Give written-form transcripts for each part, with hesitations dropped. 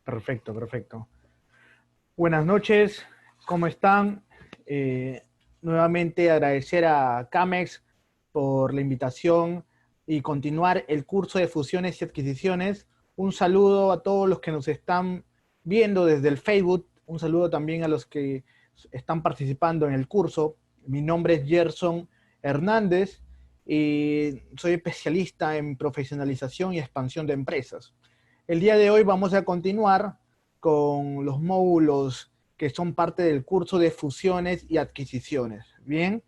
Perfecto, perfecto. Buenas noches, ¿cómo están? Nuevamente agradecer a Camex por la invitación y continuar el curso de fusiones y adquisiciones. Un saludo a todos los que nos están viendo desde el Facebook. Un saludo también a los que están participando en el curso. Mi nombre es Gerson Hernández y soy especialista en profesionalización y expansión de empresas. El día de hoy vamos a continuar con los módulos que son parte del curso de fusiones y adquisiciones. Bien,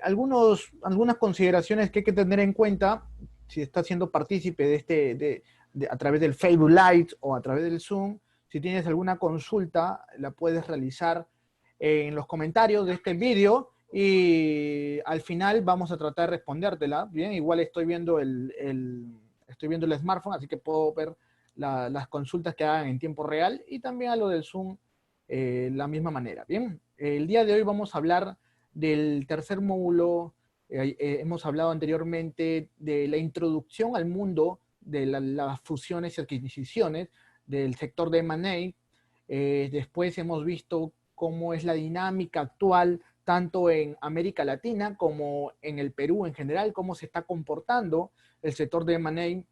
algunas consideraciones que hay que tener en cuenta si está siendo partícipe a través del Facebook Live o a través del Zoom. Si tienes alguna consulta, la puedes realizar en los comentarios de este vídeo y al final vamos a tratar de respondértela. Bien, igual estoy viendo estoy viendo el smartphone, así que puedo ver las consultas que hagan en tiempo real y también a lo del Zoom la misma manera. Bien, el día de hoy vamos a hablar del tercer módulo. Hemos hablado anteriormente de la introducción al mundo de las fusiones y adquisiciones del sector de M&A. Después hemos visto cómo es la dinámica actual tanto en América Latina como en el Perú en general, cómo se está comportando el sector de M&A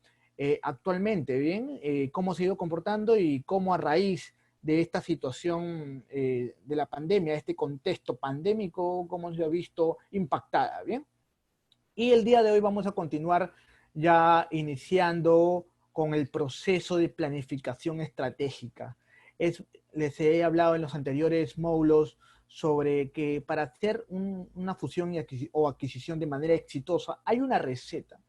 actualmente, ¿bien? Cómo se ha ido comportando y cómo a raíz de esta situación de la pandemia, este contexto pandémico, cómo se ha visto impactada, ¿bien? Y el día de hoy vamos a continuar ya iniciando con el proceso de planificación estratégica. Les he hablado en los anteriores módulos sobre que para hacer una fusión o adquisición de manera exitosa hay una receta,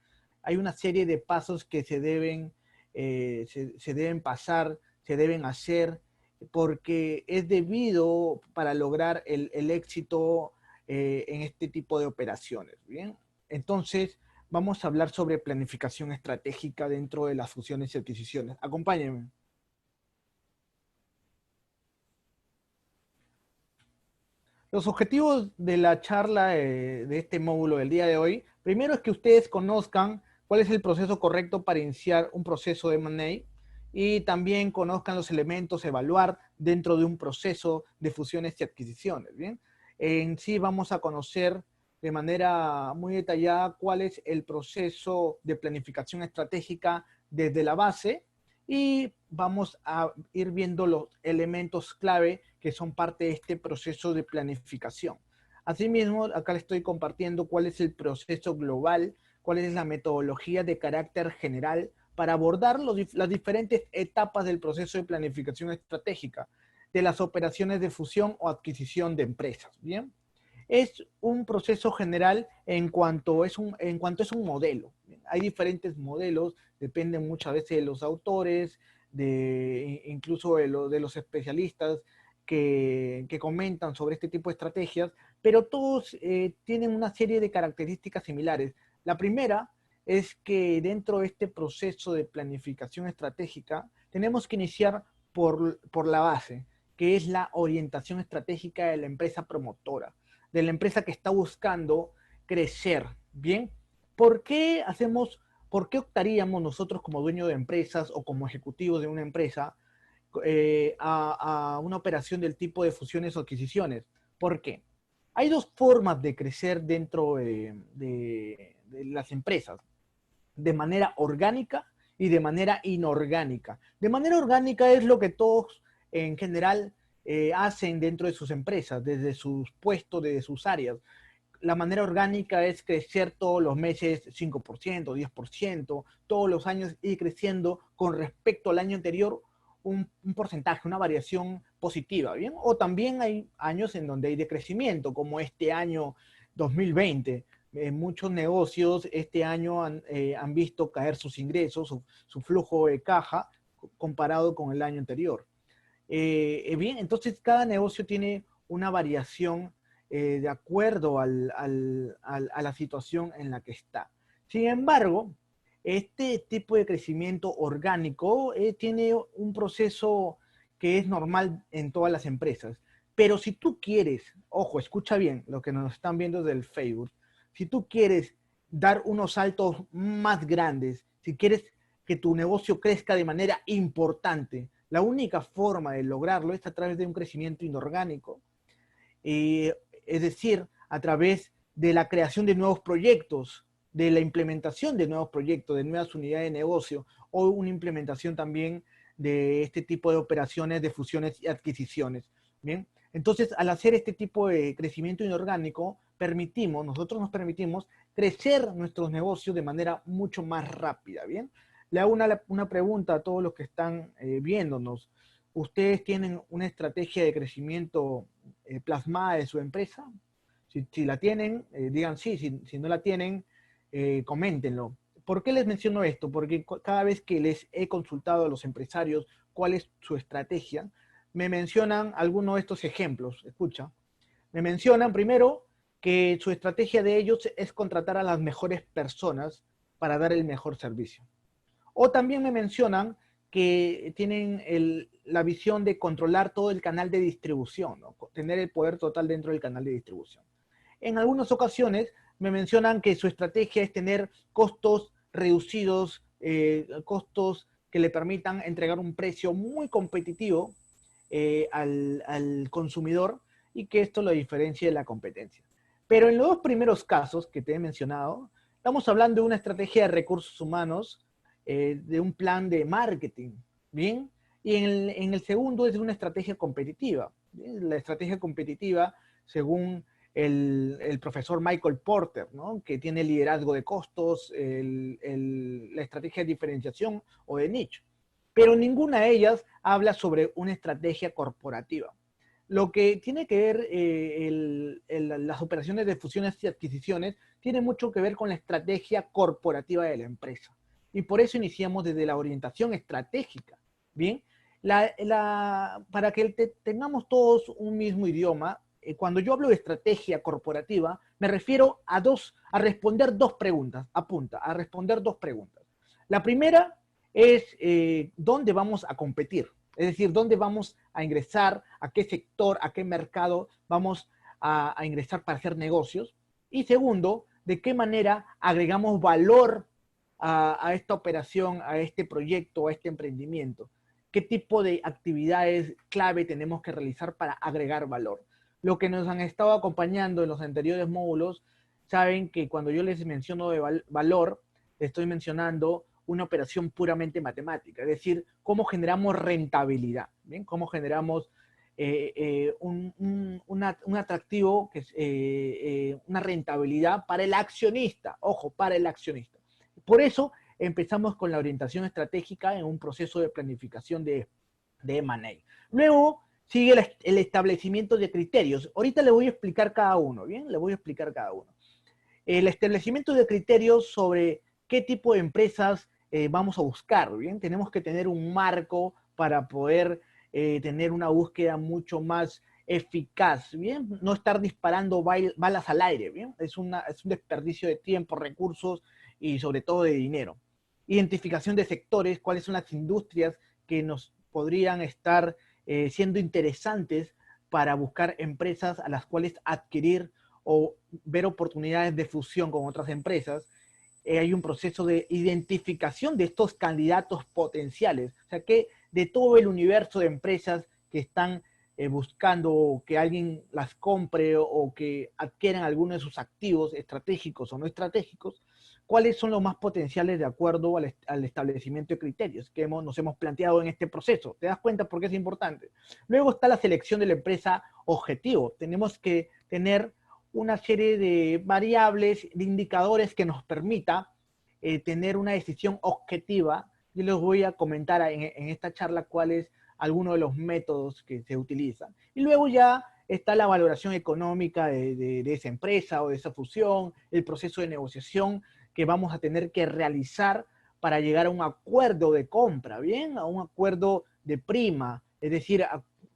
hay una serie de pasos que se deben pasar, se deben hacer, porque es debido para lograr el éxito en este tipo de operaciones. Bien, entonces vamos a hablar sobre planificación estratégica dentro de las fusiones y adquisiciones. Acompáñenme. Los objetivos de la charla de este módulo del día de hoy, primero es que ustedes conozcan cuál es el proceso correcto para iniciar un proceso de M&A y también conozcan los elementos a evaluar dentro de un proceso de fusiones y adquisiciones. ¿Bien? En sí vamos a conocer de manera muy detallada cuál es el proceso de planificación estratégica desde la base y vamos a ir viendo los elementos clave que son parte de este proceso de planificación. Asimismo, acá les estoy compartiendo cuál es el proceso global, cuál es la metodología de carácter general para abordar las diferentes etapas del proceso de planificación estratégica de las operaciones de fusión o adquisición de empresas. Bien, es un proceso general en cuanto es un modelo. Hay diferentes modelos, dependen muchas veces de los autores, incluso de los especialistas que comentan sobre este tipo de estrategias, pero todos tienen una serie de características similares. La primera es que dentro de este proceso de planificación estratégica tenemos que iniciar por la base, que es la orientación estratégica de la empresa promotora, de la empresa que está buscando crecer. Bien, ¿por qué por qué optaríamos nosotros como dueños de empresas o como ejecutivos de una empresa a una operación del tipo de fusiones o adquisiciones? ¿Por qué? Hay dos formas de crecer dentro de las empresas, de manera orgánica y de manera inorgánica. De manera orgánica es lo que todos en general hacen dentro de sus empresas, desde sus puestos, desde sus áreas. La manera orgánica es crecer todos los meses 5%, 10%, todos los años ir creciendo con respecto al año anterior un porcentaje, una variación positiva, ¿bien? O también hay años en donde hay decrecimiento, como este año 2020. Muchos negocios este año han visto caer sus ingresos, su flujo de caja comparado con el año anterior. Bien, entonces cada negocio tiene una variación de acuerdo a la situación en la que está. Sin embargo, este tipo de crecimiento orgánico tiene un proceso que es normal en todas las empresas. Pero si tú quieres, ojo, escucha bien lo que nos están viendo del Facebook, si tú quieres dar unos saltos más grandes, si quieres que tu negocio crezca de manera importante, La única forma de lograrlo es a través de un crecimiento inorgánico, es decir, a través de la creación de nuevos proyectos, de la implementación de nuevos proyectos, de nuevas unidades de negocio, o una implementación también de este tipo de operaciones de fusiones y adquisiciones. Bien, entonces al hacer este tipo de crecimiento inorgánico, nosotros nos permitimos crecer nuestros negocios de manera mucho más rápida. Bien, le hago una pregunta a todos los que están viéndonos. ¿Ustedes tienen una estrategia de crecimiento plasmada de su empresa? Si la tienen, digan sí, si no la tienen, coméntenlo. ¿Por qué les menciono esto? Porque cada vez que les he consultado a los empresarios cuál es su estrategia, me mencionan algunos de estos ejemplos. Escucha, me mencionan primero que su estrategia de ellos es contratar a las mejores personas para dar el mejor servicio. O también me mencionan que tienen la visión de controlar todo el canal de distribución, ¿no? Tener el poder total dentro del canal de distribución. En algunas ocasiones me mencionan que su estrategia es tener costos reducidos, costos que le permitan entregar un precio muy competitivo al consumidor y que esto lo diferencie de la competencia. Pero en los dos primeros casos que te he mencionado, estamos hablando de una estrategia de recursos humanos, de un plan de marketing, ¿bien? Y en el segundo es una estrategia competitiva. ¿Bien? La estrategia competitiva, según el profesor Michael Porter, ¿no? Que tiene liderazgo de costos, la estrategia de diferenciación o de nicho. Pero ninguna de ellas habla sobre una estrategia corporativa. Lo que tiene que ver las operaciones de fusiones y adquisiciones tiene mucho que ver con la estrategia corporativa de la empresa. Y por eso iniciamos desde la orientación estratégica. Bien, para que tengamos todos un mismo idioma, cuando yo hablo de estrategia corporativa, me refiero a responder dos preguntas. Apunta, a responder dos preguntas. La primera es dónde vamos a competir. Es decir, dónde vamos a ingresar, a qué sector, a qué mercado vamos a ingresar para hacer negocios. Y segundo, de qué manera agregamos valor a esta operación, a este proyecto, a este emprendimiento. ¿Qué tipo de actividades clave tenemos que realizar para agregar valor? Lo que nos han estado acompañando en los anteriores módulos, saben que cuando yo les menciono de valor, estoy mencionando una operación puramente matemática, es decir, cómo generamos rentabilidad, ¿bien? Cómo generamos un atractivo, que es una rentabilidad para el accionista, ojo, para el accionista. Por eso empezamos con la orientación estratégica en un proceso de planificación de M&A. Luego sigue el establecimiento de criterios. Ahorita le voy a explicar cada uno, ¿bien? Le voy a explicar cada uno. El establecimiento de criterios sobre qué tipo de empresas vamos a buscar, ¿bien? Tenemos que tener un marco para poder tener una búsqueda mucho más eficaz, ¿bien? No estar disparando balas al aire, ¿bien? Es un desperdicio de tiempo, recursos y sobre todo de dinero. Identificación de sectores, cuáles son las industrias que nos podrían estar siendo interesantes para buscar empresas a las cuales adquirir o ver oportunidades de fusión con otras empresas. Hay un proceso de identificación de estos candidatos potenciales, o sea que de todo el universo de empresas que están buscando que alguien las compre o que adquieran alguno de sus activos estratégicos o no estratégicos, cuáles son los más potenciales de acuerdo al establecimiento de criterios que nos hemos planteado en este proceso. ¿Te das cuenta por qué es importante? Luego está la selección de la empresa objetivo. Tenemos que tener una serie de variables, de indicadores que nos permita tener una decisión objetiva. Yo les voy a comentar en esta charla cuáles algunos de los métodos que se utilizan. Y luego ya está la valoración económica de esa empresa o de esa fusión, el proceso de negociación que vamos a tener que realizar para llegar a un acuerdo de compra, ¿bien? A un acuerdo de prima, es decir,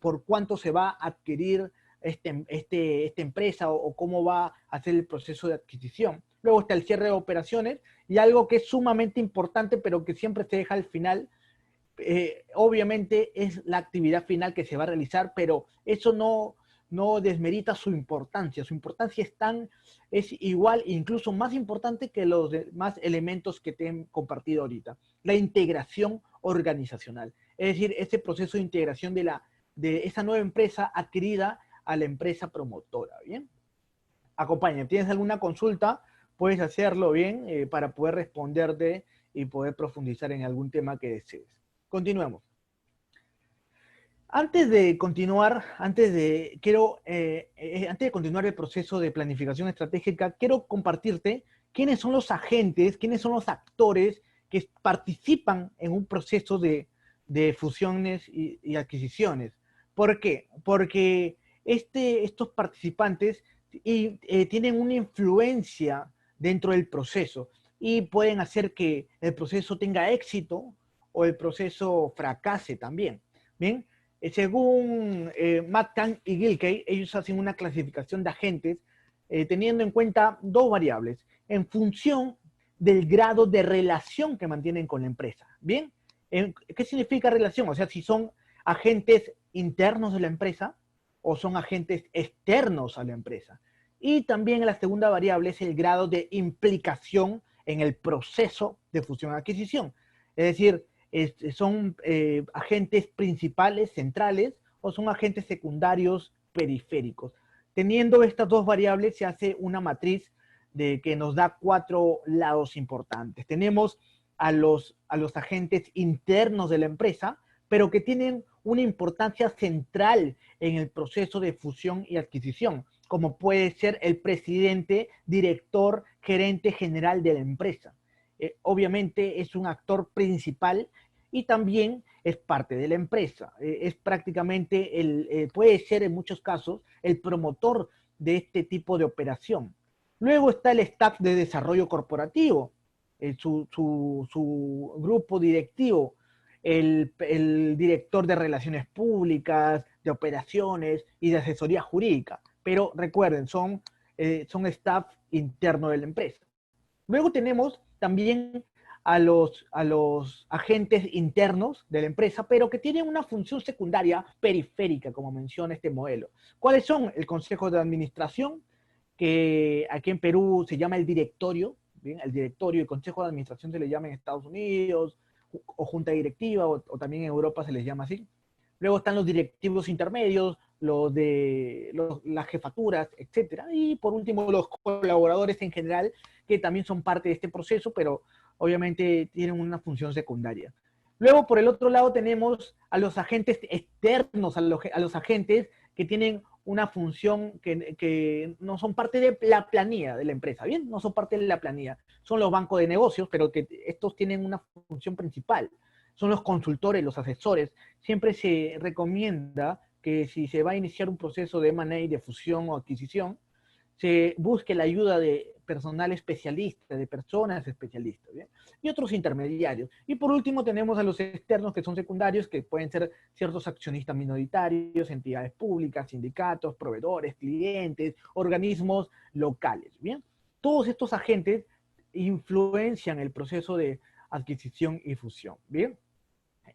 por cuánto se va a adquirir esta empresa o cómo va a hacer el proceso de adquisición. Luego está el cierre de operaciones y algo que es sumamente importante, pero que siempre se deja al final, obviamente es la actividad final que se va a realizar, pero eso no desmerita su importancia. Su importancia es igual e incluso más importante que los demás elementos que te he compartido ahorita. La integración organizacional. es decir, ese proceso de integración de esa nueva empresa adquirida a la empresa promotora, ¿bien? Acompáñame, ¿tienes alguna consulta? Puedes hacerlo, ¿bien? Para poder responderte y poder profundizar en algún tema que desees. Continuemos. Antes de continuar, antes de continuar el proceso de planificación estratégica, quiero compartirte quiénes son los agentes, quiénes son los actores que participan en un proceso de fusiones y adquisiciones. ¿Por qué? Porque estos participantes tienen una influencia dentro del proceso y pueden hacer que el proceso tenga éxito o el proceso fracase también. ¿Bien? Según Matt Kahn y Gilkey, ellos hacen una clasificación de agentes teniendo en cuenta dos variables, en función del grado de relación que mantienen con la empresa. ¿Bien? ¿Qué significa relación? O sea, si son agentes internos de la empresa o son agentes externos a la empresa. Y también la segunda variable es el grado de implicación en el proceso de fusión-adquisición. Es decir, son agentes principales, centrales, o son agentes secundarios periféricos. Teniendo estas dos variables se hace una matriz que nos da 4 lados importantes. Tenemos a los agentes internos de la empresa, pero que tienen una importancia central en el proceso de fusión y adquisición, como puede ser el presidente, director, gerente general de la empresa. Obviamente es un actor principal y también es parte de la empresa. Es prácticamente, puede ser en muchos casos, el promotor de este tipo de operación. Luego está el staff de desarrollo corporativo, su grupo directivo, el director de relaciones públicas, de operaciones y de asesoría jurídica. Pero recuerden, son staff interno de la empresa. Luego tenemos también a los agentes internos de la empresa, pero que tienen una función secundaria periférica, como menciona este modelo. ¿Cuáles son? El Consejo de Administración, que aquí en Perú se llama el directorio, ¿bien? El directorio y Consejo de Administración se le llama en Estados Unidos, o junta directiva, o también en Europa se les llama así. Luego están los directivos intermedios, las jefaturas, etcétera. Y por último, los colaboradores en general, que también son parte de este proceso, pero obviamente tienen una función secundaria. Luego, por el otro lado, tenemos a los agentes externos, a los agentes que tienen una función que no son parte de la planilla de la empresa, ¿bien? No son parte de la planilla. Son los bancos de negocios, pero que estos tienen una función principal. Son los consultores, los asesores. Siempre se recomienda que si se va a iniciar un proceso de M&A, de fusión o adquisición, se busque la ayuda de personal especialista, de personas especialistas, ¿bien? Y otros intermediarios. Y por último tenemos a los externos, que son secundarios, que pueden ser ciertos accionistas minoritarios, entidades públicas, sindicatos, proveedores, clientes, organismos locales, ¿bien? Todos estos agentes influencian el proceso de adquisición y fusión, ¿bien?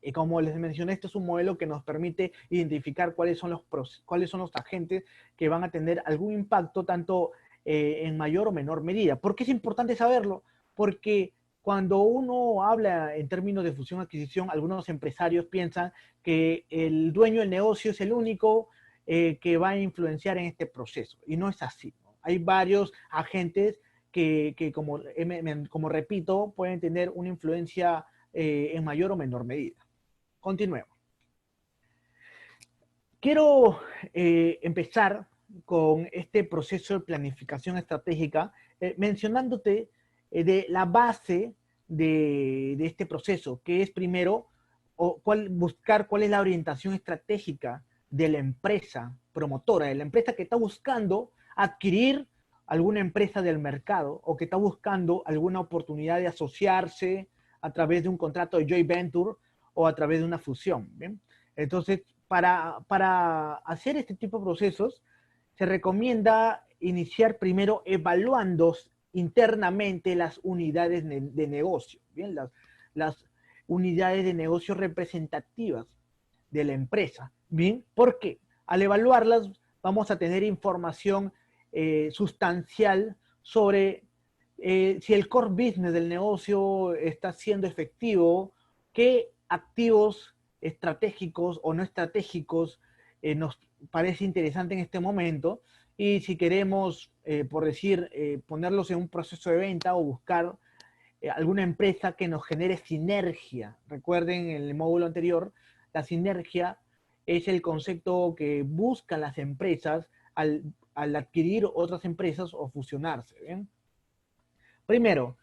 Y como les mencioné, este es un modelo que nos permite identificar cuáles son los agentes que van a tener algún impacto tanto en mayor o menor medida. ¿Por qué es importante saberlo? Porque cuando uno habla en términos de fusión-adquisición, algunos empresarios piensan que el dueño del negocio es el único que va a influenciar en este proceso. Y no es así, ¿no? Hay varios agentes que como repito, pueden tener una influencia en mayor o menor medida. Continuemos. Quiero empezar con este proceso de planificación estratégica mencionándote de la base de este proceso, que es primero buscar cuál es la orientación estratégica de la empresa promotora, de la empresa que está buscando adquirir alguna empresa del mercado o que está buscando alguna oportunidad de asociarse a través de un contrato de joint venture o a través de una fusión. ¿Bien? Entonces, para hacer este tipo de procesos, se recomienda iniciar primero evaluando internamente las unidades de negocio, ¿bien? Las unidades de negocio representativas de la empresa. ¿Bien? Porque al evaluarlas vamos a tener información sustancial sobre si el core business del negocio está siendo efectivo, qué activos estratégicos o no estratégicos nos parece interesante en este momento, y si queremos, por decir, ponerlos en un proceso de venta o buscar alguna empresa que nos genere sinergia. Recuerden en el módulo anterior, la sinergia es el concepto que buscan las empresas al adquirir otras empresas o fusionarse. ¿Bien? Primero,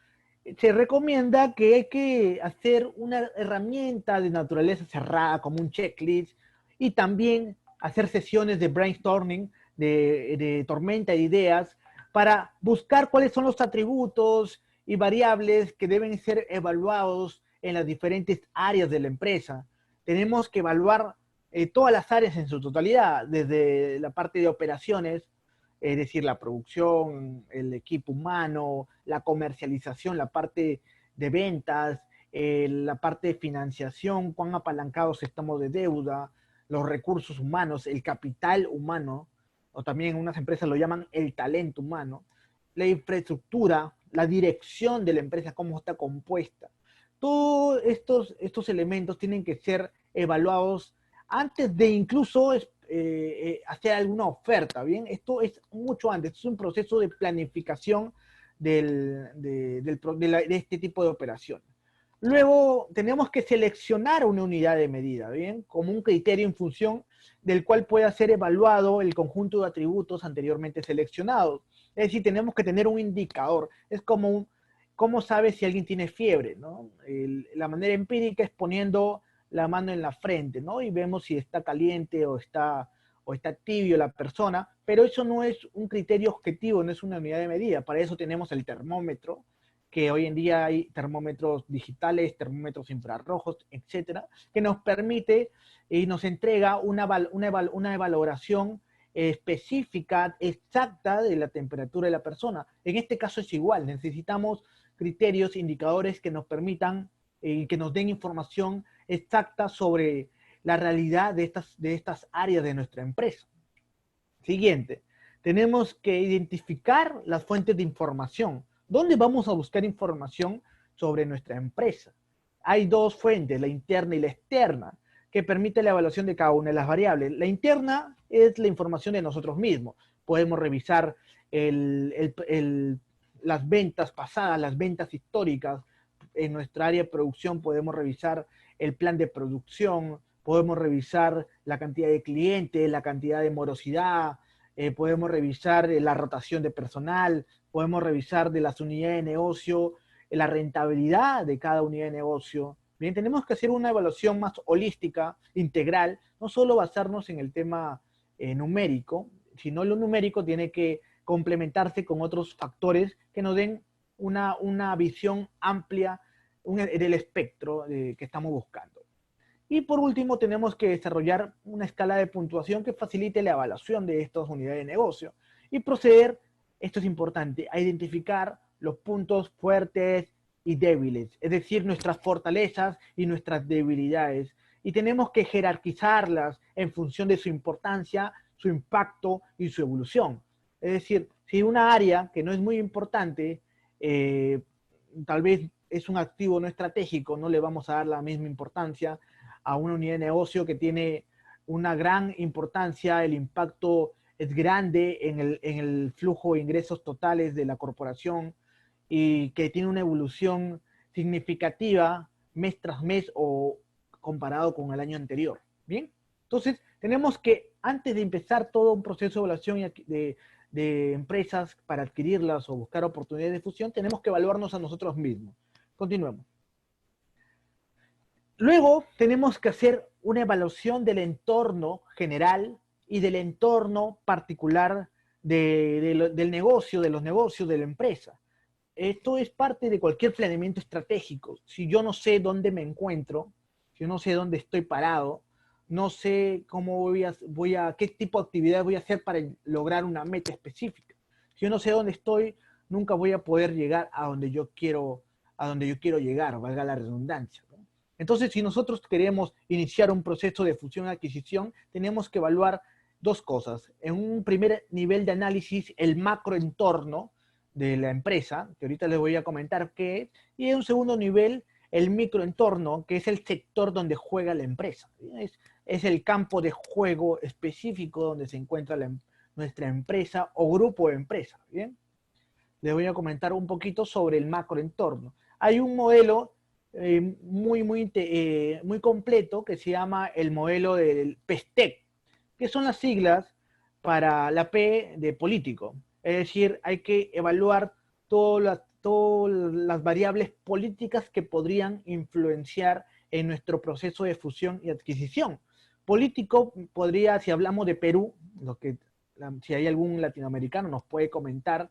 se recomienda que hay que hacer una herramienta de naturaleza cerrada como un checklist y también hacer sesiones de brainstorming, de tormenta de ideas, para buscar cuáles son los atributos y variables que deben ser evaluados en las diferentes áreas de la empresa. Tenemos que evaluar todas las áreas en su totalidad, desde la parte de operaciones, es decir, la producción, el equipo humano, la comercialización, la parte de ventas, la parte de financiación, cuán apalancados estamos de deuda, los recursos humanos, el capital humano, o también unas empresas lo llaman el talento humano, la infraestructura, la dirección de la empresa, cómo está compuesta. Todos estos elementos tienen que ser evaluados antes de incluso hacer alguna oferta, ¿bien? Esto es mucho antes, es un proceso de planificación de este tipo de operaciones. Luego tenemos que seleccionar una unidad de medida, ¿bien? Como un criterio en función del cual pueda ser evaluado el conjunto de atributos anteriormente seleccionados. Es decir, tenemos que tener un indicador. Es como ¿cómo sabes si alguien tiene fiebre? ¿No? La manera empírica es poniendo la mano en la frente, ¿no? Y vemos si está caliente o está tibio la persona, pero eso no es un criterio objetivo, no es una unidad de medida. Para eso tenemos el termómetro, que hoy en día hay termómetros digitales, termómetros infrarrojos, etcétera, que nos permite y nos entrega una valoración específica, exacta de la temperatura de la persona. En este caso es igual, necesitamos criterios, indicadores que nos permitan que nos den información exacta sobre la realidad de estas áreas de nuestra empresa. Siguiente, tenemos que identificar las fuentes de información. ¿Dónde vamos a buscar información sobre nuestra empresa? Hay dos fuentes, la interna y la externa, que permite la evaluación de cada una de las variables. La interna es la información de nosotros mismos. Podemos revisar las ventas pasadas, las ventas históricas. En nuestra área de producción podemos revisar el plan de producción, podemos revisar la cantidad de clientes, la cantidad de morosidad, podemos revisar la rotación de personal, podemos revisar de las unidades de negocio, la rentabilidad de cada unidad de negocio. Bien, tenemos que hacer una evaluación más holística, integral, no solo basarnos en el tema numérico, sino lo numérico tiene que complementarse con otros factores que nos den una visión amplia del espectro que estamos buscando. Y por último, tenemos que desarrollar una escala de puntuación que facilite la evaluación de estas unidades de negocio y proceder, esto es importante, a identificar los puntos fuertes y débiles, es decir, nuestras fortalezas y nuestras debilidades. Y tenemos que jerarquizarlas en función de su importancia, su impacto y su evolución. Es decir, si una área que no es muy importante, tal vez es un activo no estratégico, no le vamos a dar la misma importancia a una unidad de negocio que tiene una gran importancia, el impacto es grande en el flujo de ingresos totales de la corporación y que tiene una evolución significativa mes tras mes o comparado con el año anterior. Bien, entonces tenemos que antes de empezar todo un proceso de evaluación de empresas para adquirirlas o buscar oportunidades de fusión, tenemos que evaluarnos a nosotros mismos. Continuemos. Luego tenemos que hacer una evaluación del entorno general y del entorno particular del negocio, de los negocios, de la empresa. Esto es parte de cualquier planeamiento estratégico. Si yo no sé dónde me encuentro, si yo no sé dónde estoy parado, no sé cómo qué tipo de actividad voy a hacer para lograr una meta específica. Si yo no sé dónde estoy, nunca voy a poder llegar a donde yo quiero llegar, valga la redundancia. Entonces, si nosotros queremos iniciar un proceso de fusión-adquisición, tenemos que evaluar dos cosas. En un primer nivel de análisis, el macroentorno de la empresa, que ahorita les voy a comentar qué es, y en un segundo nivel, el microentorno, que es el sector donde juega la empresa. Es el campo de juego específico donde se encuentra nuestra empresa o grupo de empresas. ¿Bien? Les voy a comentar un poquito sobre el macroentorno. Hay un modelo muy completo que se llama el modelo del PESTEC, que son las siglas para la P de político. Es decir, hay que evaluar todas las variables políticas que podrían influenciar en nuestro proceso de fusión y adquisición. Político podría, si hablamos de Perú, si hay algún latinoamericano nos puede comentar,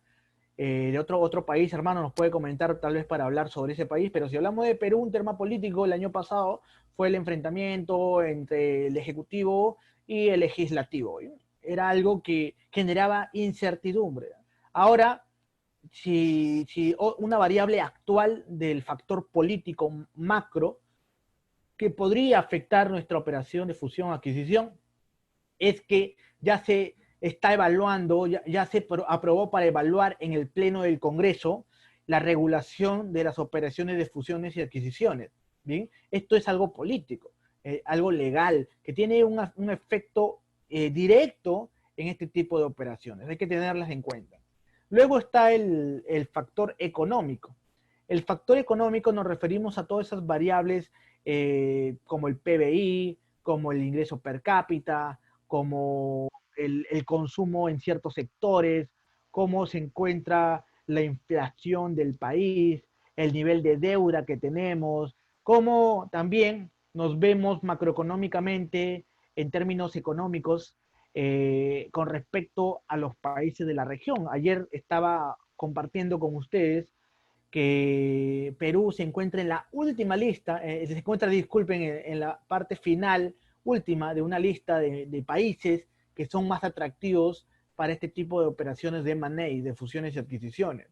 de otro país, hermano, nos puede comentar tal vez para hablar sobre ese país, pero si hablamos de Perú, un tema político el año pasado fue el enfrentamiento entre el Ejecutivo y el Legislativo. Era algo que generaba incertidumbre. Ahora, si una variable actual del factor político macro que podría afectar nuestra operación de fusión-adquisición es que ya se está evaluando, ya se aprobó para evaluar en el Pleno del Congreso la regulación de las operaciones de fusiones y adquisiciones. ¿Bien? Esto es algo político, algo legal, que tiene un efecto directo en este tipo de operaciones. Hay que tenerlas en cuenta. Luego está el factor económico. El factor económico nos referimos a todas esas variables como el PBI, como el ingreso per cápita, como el consumo en ciertos sectores, cómo se encuentra la inflación del país, el nivel de deuda que tenemos, cómo también nos vemos macroeconómicamente en términos económicos con respecto a los países de la región. Ayer estaba compartiendo con ustedes que Perú se encuentra en la última lista, se encuentra, disculpen, en la parte final última de una lista de países que son más atractivos para este tipo de operaciones de M&A, de fusiones y adquisiciones.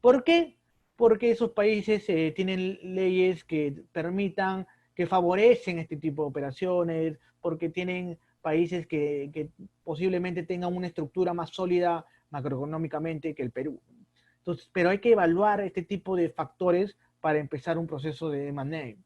¿Por qué? Porque esos países tienen leyes que permitan, que favorecen este tipo de operaciones, porque tienen países que posiblemente tengan una estructura más sólida macroeconómicamente que el Perú. Entonces, pero hay que evaluar este tipo de factores para empezar un proceso de M&A.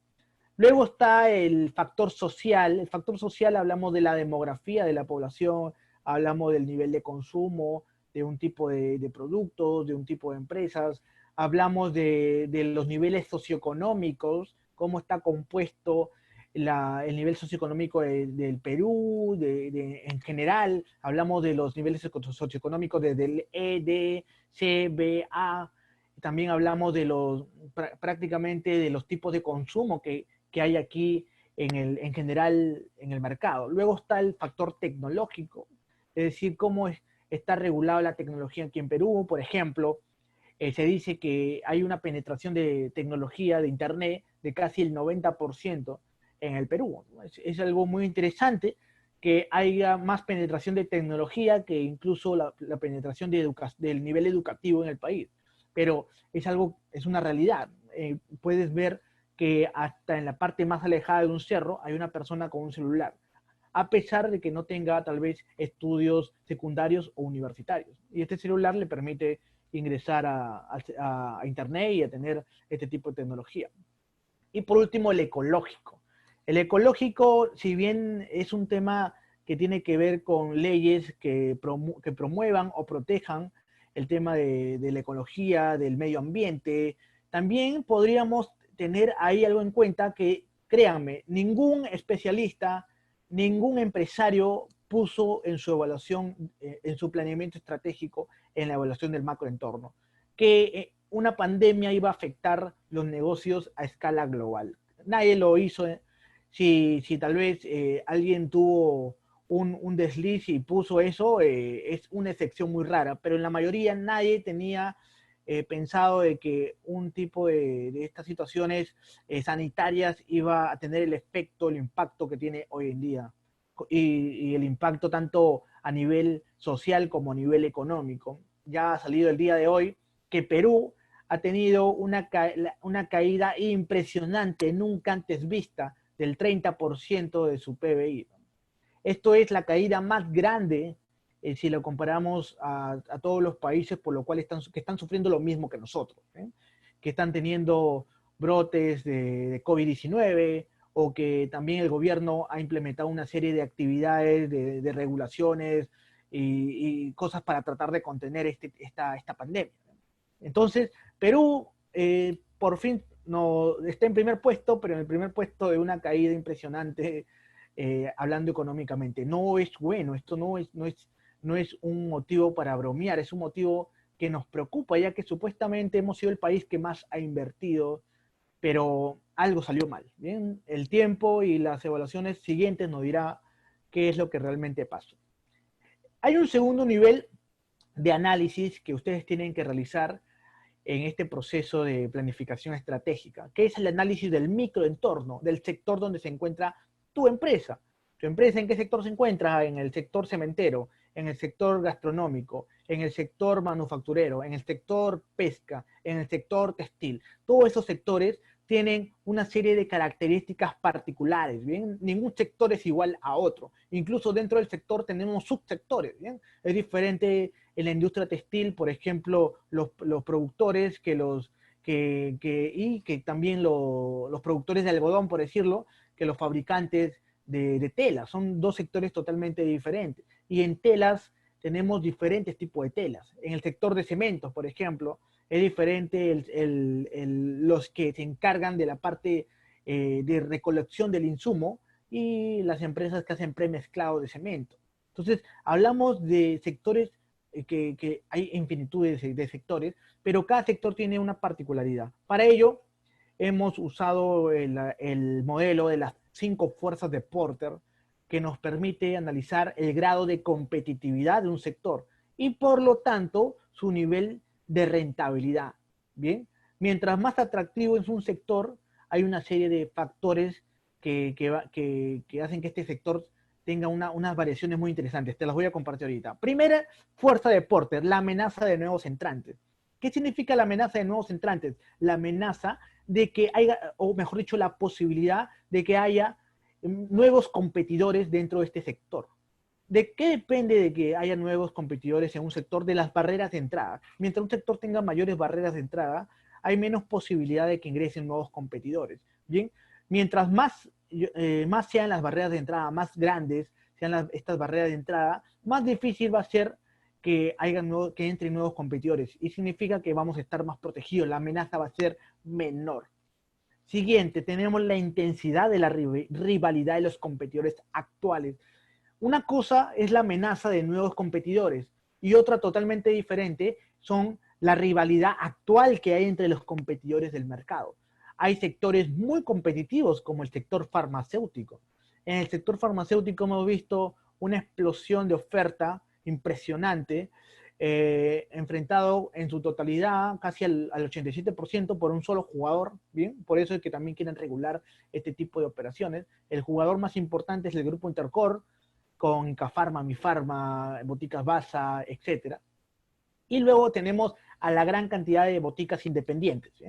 Luego está el factor social. El factor social, hablamos de la demografía de la población, hablamos del nivel de consumo, de un tipo de productos, de un tipo de empresas, hablamos de los niveles socioeconómicos, cómo está compuesto el nivel socioeconómico del Perú, en general, hablamos de los niveles socioeconómicos desde el E, D, C, B, A, también hablamos de prácticamente de los tipos de consumo que hay aquí en general en el mercado. Luego está el factor tecnológico, es decir, cómo está regulada la tecnología aquí en Perú. Por ejemplo, se dice que hay una penetración de tecnología de Internet de casi el 90% en el Perú. Es algo muy interesante que haya más penetración de tecnología que incluso la penetración del nivel educativo en el país. Pero es una realidad. Puedes ver que hasta en la parte más alejada de un cerro hay una persona con un celular, a pesar de que no tenga tal vez estudios secundarios o universitarios. Y este celular le permite ingresar a Internet y a tener este tipo de tecnología. Y por último, el ecológico. El ecológico, si bien es un tema que tiene que ver con leyes que promuevan o protejan el tema de la ecología, del medio ambiente, también podríamos tener ahí algo en cuenta que, créanme, ningún especialista, ningún empresario puso en su evaluación, en su planeamiento estratégico, en la evaluación del macroentorno, que una pandemia iba a afectar los negocios a escala global. Nadie lo hizo. Si tal vez alguien tuvo un desliz y puso eso, es una excepción muy rara, pero en la mayoría nadie tenía pensado de que un tipo de estas situaciones sanitarias iba a tener el efecto, el impacto que tiene hoy en día. Y el impacto tanto a nivel social como a nivel económico. Ya ha salido el día de hoy que Perú ha tenido una caída impresionante, nunca antes vista, del 30% de su PBI. Esto es la caída más grande si lo comparamos a todos los países por lo cual que están sufriendo lo mismo que nosotros, que están teniendo brotes de COVID-19, o que también el gobierno ha implementado una serie de actividades, de regulaciones y cosas para tratar de contener esta pandemia. Entonces, Perú por fin no, está en primer puesto, pero en el primer puesto de una caída impresionante, hablando económicamente. No es bueno, esto no es un motivo para bromear, es un motivo que nos preocupa, ya que supuestamente hemos sido el país que más ha invertido, pero algo salió mal. ¿Bien? El tiempo y las evaluaciones siguientes nos dirá qué es lo que realmente pasó. Hay un segundo nivel de análisis que ustedes tienen que realizar en este proceso de planificación estratégica, que es el análisis del microentorno, del sector donde se encuentra tu empresa. ¿Tu empresa en qué sector se encuentra? En el sector cementero, en el sector gastronómico, en el sector manufacturero, en el sector pesca, en el sector textil. Todos esos sectores tienen una serie de características particulares, ¿bien? Ningún sector es igual a otro. Incluso dentro del sector tenemos subsectores, ¿bien? Es diferente en la industria textil, por ejemplo, los productores y que también los productores de algodón, por decirlo, que los fabricantes de telas. Son dos sectores totalmente diferentes. Y en telas tenemos diferentes tipos de telas. En el sector de cementos, por ejemplo, es diferente los que se encargan de la parte de recolección del insumo y las empresas que hacen premezclado de cemento. Entonces, hablamos de sectores que hay infinitud de sectores, pero cada sector tiene una particularidad. Para ello, hemos usado el modelo de las 5 fuerzas de Porter, que nos permite analizar el grado de competitividad de un sector y, por lo tanto, su nivel de rentabilidad. Bien, mientras más atractivo es un sector, hay una serie de factores que hacen que este sector tenga unas variaciones muy interesantes. Te las voy a compartir ahorita. Primera fuerza de Porter, la amenaza de nuevos entrantes. ¿Qué significa la amenaza de nuevos entrantes? La amenaza de que haya, o mejor dicho, la posibilidad de que haya nuevos competidores dentro de este sector. ¿De qué depende de que haya nuevos competidores en un sector? De las barreras de entrada. Mientras un sector tenga mayores barreras de entrada, hay menos posibilidad de que ingresen nuevos competidores. Bien, mientras más sean las barreras de entrada, más grandes sean estas barreras de entrada, más difícil va a ser que entren nuevos competidores. Y significa que vamos a estar más protegidos, la amenaza va a ser menor. Siguiente, tenemos la intensidad de la rivalidad de los competidores actuales. Una cosa es la amenaza de nuevos competidores y otra totalmente diferente son la rivalidad actual que hay entre los competidores del mercado. Hay sectores muy competitivos como el sector farmacéutico. En el sector farmacéutico hemos visto una explosión de oferta impresionante, enfrentado en su totalidad casi al 87% por un solo jugador, ¿bien? Por eso es que también quieren regular este tipo de operaciones. El jugador más importante es el grupo Intercore, con Incafarma, Mifarma, Boticas Baza, etc. Y luego tenemos a la gran cantidad de boticas independientes. ¿Sí?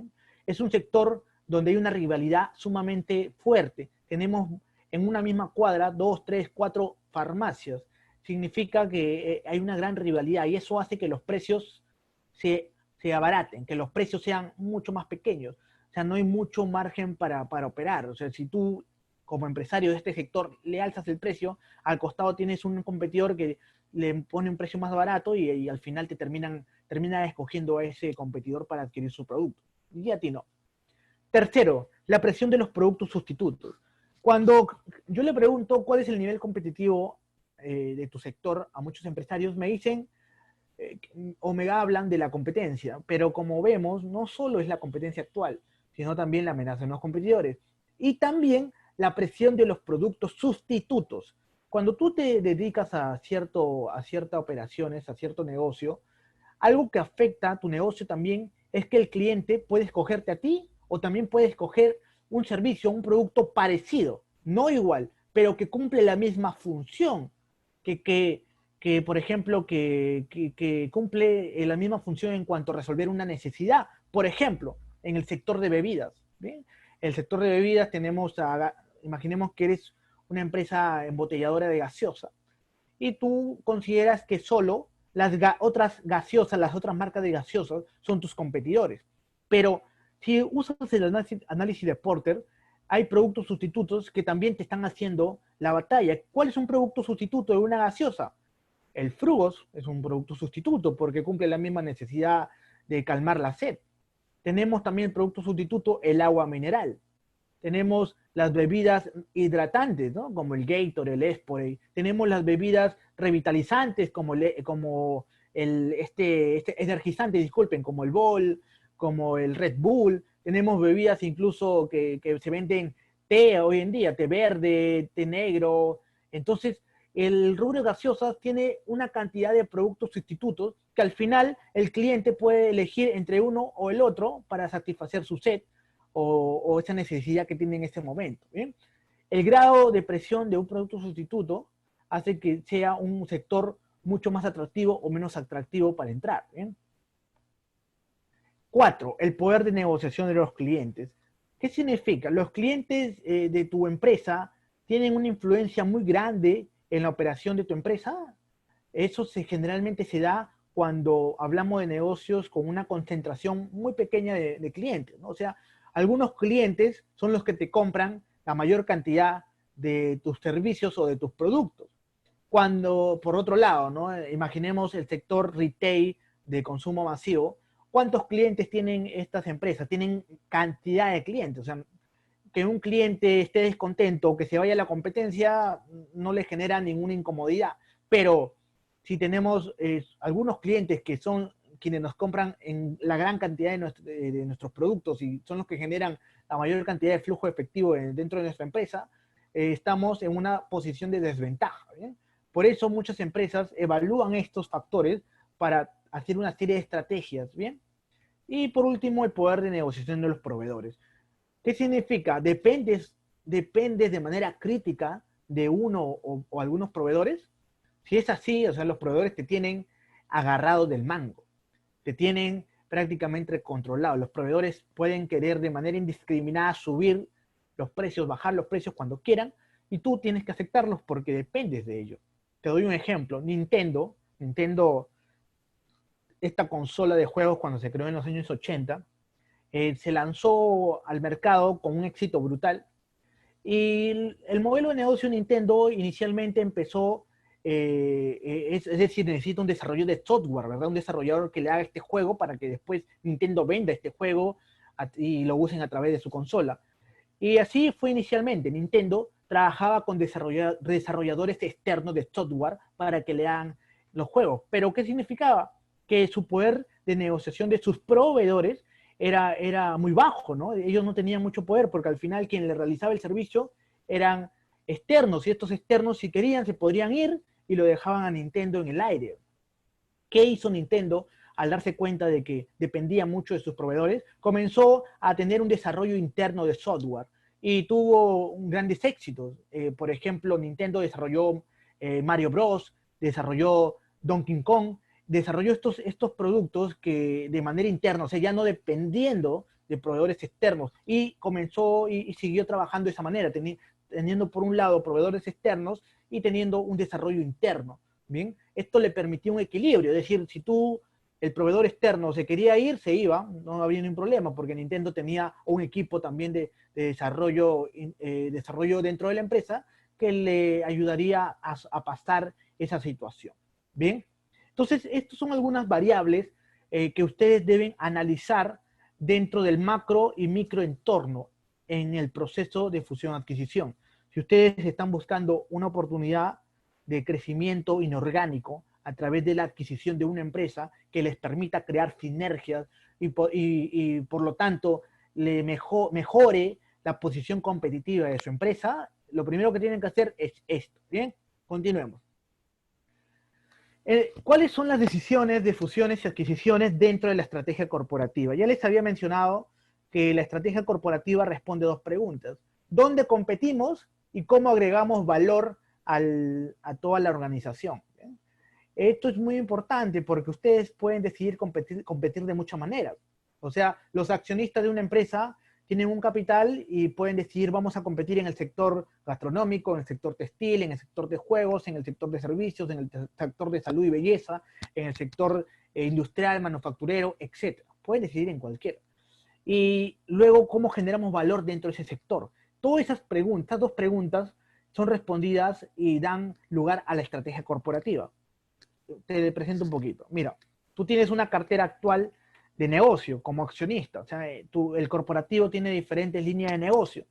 Es un sector donde hay una rivalidad sumamente fuerte. Tenemos en una misma cuadra 2, 3, 4 farmacias. Significa que hay una gran rivalidad y eso hace que los precios se abaraten, que los precios sean mucho más pequeños. O sea, no hay mucho margen para operar. O sea, si tú como empresario de este sector le alzas el precio, al costado tienes un competidor que le pone un precio más barato y al final termina escogiendo a ese competidor para adquirir su producto. Y a ti no. Tercero, la presión de los productos sustitutos. Cuando yo le pregunto cuál es el nivel competitivo de tu sector a muchos empresarios, me dicen o me hablan de la competencia, pero como vemos, no solo es la competencia actual, sino también la amenaza de los competidores. Y también la presión de los productos sustitutos. Cuando tú te dedicas a ciertas operaciones, a cierto negocio, algo que afecta a tu negocio también es que el cliente puede escogerte a ti o también puede escoger un servicio, un producto parecido, no igual, pero que cumple la misma función, que por ejemplo, que cumple la misma función en cuanto a resolver una necesidad. Por ejemplo, en el sector de bebidas. ¿Bien? El sector de bebidas imaginemos que eres una empresa embotelladora de gaseosa y tú consideras que solo las otras gaseosas, las otras marcas de gaseosas son tus competidores. Pero Si usas el análisis de Porter, hay productos sustitutos que también te están haciendo la batalla. ¿Cuál es un producto sustituto de una gaseosa? El frugos es un producto sustituto porque cumple la misma necesidad de calmar la sed. Tenemos también el producto sustituto, el agua mineral. Tenemos las bebidas hidratantes, ¿no? Como el Gatorade, el Esporade. Tenemos las bebidas revitalizantes como este energizante, disculpen, como el Bol, como el Red Bull. Tenemos bebidas incluso que se venden té hoy en día, té verde, té negro. Entonces, el rubro gaseosas tiene una cantidad de productos sustitutos que al final el cliente puede elegir entre uno o el otro para satisfacer su sed o esa necesidad que tiene en ese momento. ¿Bien? El grado de presión de un producto sustituto hace que sea un sector mucho más atractivo o menos atractivo para entrar. ¿Bien? 4. El poder de negociación de los clientes. ¿Qué significa? Los clientes de tu empresa tienen una influencia muy grande en la operación de tu empresa. Eso generalmente se da cuando hablamos de negocios con una concentración muy pequeña de clientes, ¿no? O sea, algunos clientes son los que te compran la mayor cantidad de tus servicios o de tus productos. Cuando, por otro lado, ¿no? Imaginemos el sector retail de consumo masivo, ¿cuántos clientes tienen estas empresas? Tienen cantidad de clientes, o sea, que un cliente esté descontento, que se vaya a la competencia, no le genera ninguna incomodidad. Pero si tenemos algunos clientes que son quienes nos compran en la gran cantidad de nuestros productos y son los que generan la mayor cantidad de flujo efectivo dentro de nuestra empresa, estamos en una posición de desventaja. ¿Bien? Por eso muchas empresas evalúan estos factores para hacer una serie de estrategias. ¿Bien? Y por último, el poder de negociación de los proveedores. ¿Qué significa? Dependes de manera crítica de uno o algunos proveedores. Si es así, o sea, los proveedores te tienen agarrado del mango, te tienen prácticamente controlado. Los proveedores pueden querer de manera indiscriminada subir los precios, bajar los precios cuando quieran, y tú tienes que aceptarlos porque dependes de ellos. Te doy un ejemplo. Nintendo, esta consola de juegos cuando se creó en los años 80, se lanzó al mercado con un éxito brutal. Y el modelo de negocio de Nintendo inicialmente empezó, es decir, necesita un desarrollo de software, ¿verdad? Un desarrollador que le haga este juego para que después Nintendo venda este juego y lo usen a través de su consola. Y así fue inicialmente. Nintendo trabajaba con desarrolladores externos de software para que le hagan los juegos. Pero ¿qué significaba? Que su poder de negociación de sus proveedores era muy bajo, ¿no? Ellos no tenían mucho poder porque al final quien le realizaba el servicio eran externos y estos externos si querían se podrían ir y lo dejaban a Nintendo en el aire. ¿Qué hizo Nintendo al darse cuenta de que dependía mucho de sus proveedores? Comenzó a tener un desarrollo interno de software y tuvo grandes éxitos. Por ejemplo, Nintendo desarrolló Mario Bros, desarrolló Donkey Kong, desarrolló estos productos que de manera interna, o sea, ya no dependiendo de proveedores externos, y comenzó y siguió trabajando de esa manera, teniendo por un lado proveedores externos y teniendo un desarrollo interno. Bien, esto le permitía un equilibrio, es decir, si el proveedor externo se quería ir, se iba, no había ningún problema, porque Nintendo tenía un equipo también de desarrollo dentro de la empresa que le ayudaría a pasar esa situación. Bien, entonces, estas son algunas variables que ustedes deben analizar dentro del macro y microentorno en el proceso de fusión-adquisición. Si ustedes están buscando una oportunidad de crecimiento inorgánico a través de la adquisición de una empresa que les permita crear sinergias y por lo tanto le mejore la posición competitiva de su empresa, lo primero que tienen que hacer es esto. Bien, continuemos. ¿Cuáles son las decisiones de fusiones y adquisiciones dentro de la estrategia corporativa? Ya les había mencionado que la estrategia corporativa responde a dos preguntas. ¿Dónde competimos y cómo agregamos valor a toda la organización? ¿Bien? Esto es muy importante porque ustedes pueden decidir competir de muchas maneras. O sea, los accionistas de una empresa tienen un capital y pueden decidir vamos a competir en el sector gastronómico, en el sector textil, en el sector de juegos, en el sector de servicios, en el sector de salud y belleza, en el sector industrial, manufacturero, etc. Pueden decidir en cualquiera. y luego cómo generamos valor dentro de ese sector. Todas esas preguntas, dos preguntas, son respondidas y dan lugar a la estrategia corporativa. Te presento un poquito. Mira, tú tienes una cartera actual de negocio como accionista, o sea, el corporativo tiene diferentes líneas de negocio.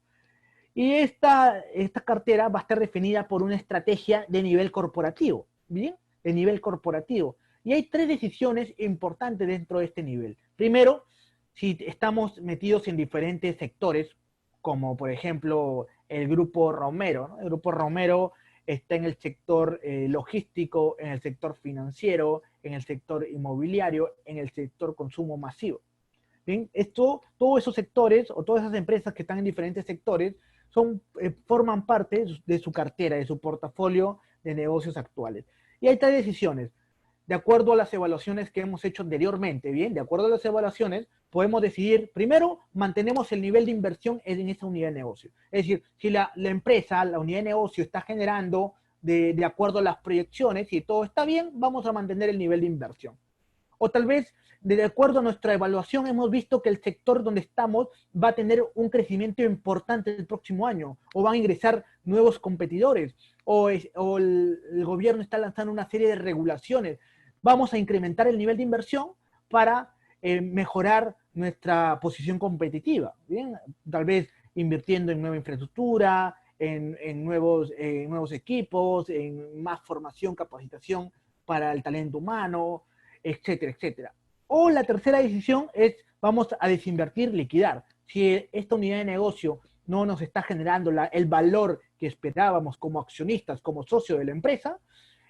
Y esta cartera va a estar definida por una estrategia de nivel corporativo, ¿bien? De nivel corporativo. Y hay tres decisiones importantes dentro de este nivel. Primero, si estamos metidos en diferentes sectores, como por ejemplo el Grupo Romero, ¿no? El Grupo Romero está en el sector logístico, en el sector financiero, en el sector inmobiliario, en el sector consumo masivo. ¿Bien? Todos esos sectores o todas esas empresas que están en diferentes sectores forman parte de su cartera, de su portafolio de negocios actuales. Y hay tres decisiones. De acuerdo a las evaluaciones que hemos hecho anteriormente, bien, de acuerdo a las evaluaciones, podemos decidir, primero, mantenemos el nivel de inversión en esa unidad de negocio. Es decir, si la empresa, la unidad de negocio está generando de acuerdo a las proyecciones y todo está bien, vamos a mantener el nivel de inversión. O tal vez, de acuerdo a nuestra evaluación, hemos visto que el sector donde estamos va a tener un crecimiento importante el próximo año, o van a ingresar nuevos competidores, o el gobierno está lanzando una serie de regulaciones. Vamos a incrementar el nivel de inversión para mejorar nuestra posición competitiva, ¿bien? Tal vez invirtiendo en nueva infraestructura, en nuevos equipos, en más formación, capacitación para el talento humano, etcétera, etcétera. O la tercera decisión es, vamos a desinvertir, liquidar. Si esta unidad de negocio no nos está generando el valor que esperábamos como accionistas, como socio de la empresa,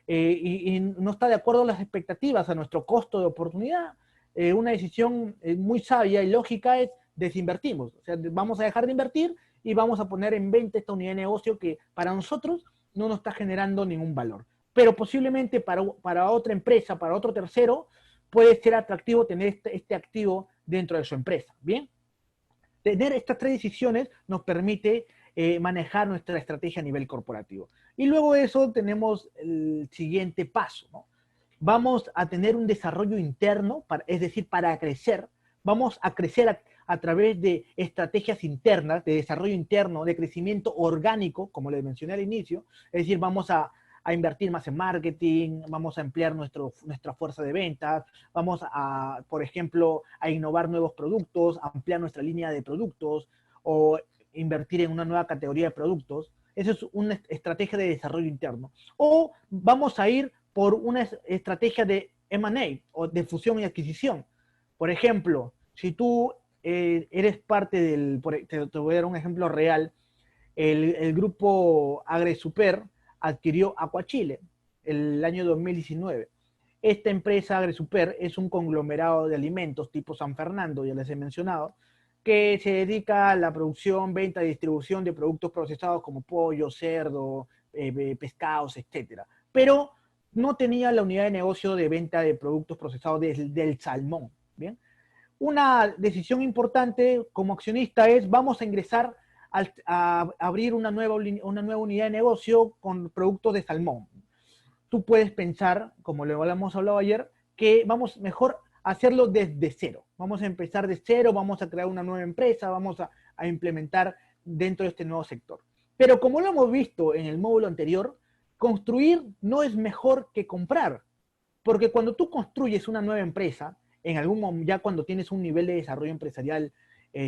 y no está de acuerdo a las expectativas, a nuestro costo de oportunidad, una decisión muy sabia y lógica es desinvertimos. O sea, vamos a dejar de invertir y vamos a poner en venta esta unidad de negocio que para nosotros no nos está generando ningún valor. Pero posiblemente para otra empresa, para otro tercero, puede ser atractivo tener este activo dentro de su empresa. ¿Bien? Tener estas tres decisiones nos permite manejar nuestra estrategia a nivel corporativo. Y luego de eso tenemos el siguiente paso, ¿no? Vamos a tener un desarrollo interno, es decir, para crecer, vamos a crecer a través de estrategias internas, de desarrollo interno, de crecimiento orgánico, como les mencioné al inicio, es decir, vamos a invertir más en marketing, vamos a emplear nuestra fuerza de ventas, vamos a, por ejemplo, a innovar nuevos productos, a ampliar nuestra línea de productos o invertir en una nueva categoría de productos. Esa es una estrategia de desarrollo interno. O vamos a ir por una estrategia de M&A o de fusión y adquisición. Por ejemplo, si tú eres parte te voy a dar un ejemplo real, el grupo AgreSuper adquirió Aquachile el año 2019. Esta empresa AgreSuper es un conglomerado de alimentos tipo San Fernando, ya les he mencionado, que se dedica a la producción, venta y distribución de productos procesados como pollo, cerdo, pescados, etc. Pero no tenía la unidad de negocio de venta de productos procesados del salmón. ¿Bien? Una decisión importante como accionista es, vamos a ingresar a abrir una nueva unidad de negocio con productos de salmón. Tú puedes pensar, como lo hemos hablado ayer, que vamos mejor a hacerlo desde cero. Vamos a empezar de cero, vamos a crear una nueva empresa, vamos a implementar dentro de este nuevo sector. Pero como lo hemos visto en el módulo anterior, construir no es mejor que comprar. Porque cuando tú construyes una nueva empresa, en algún momento, ya cuando tienes un nivel de desarrollo empresarial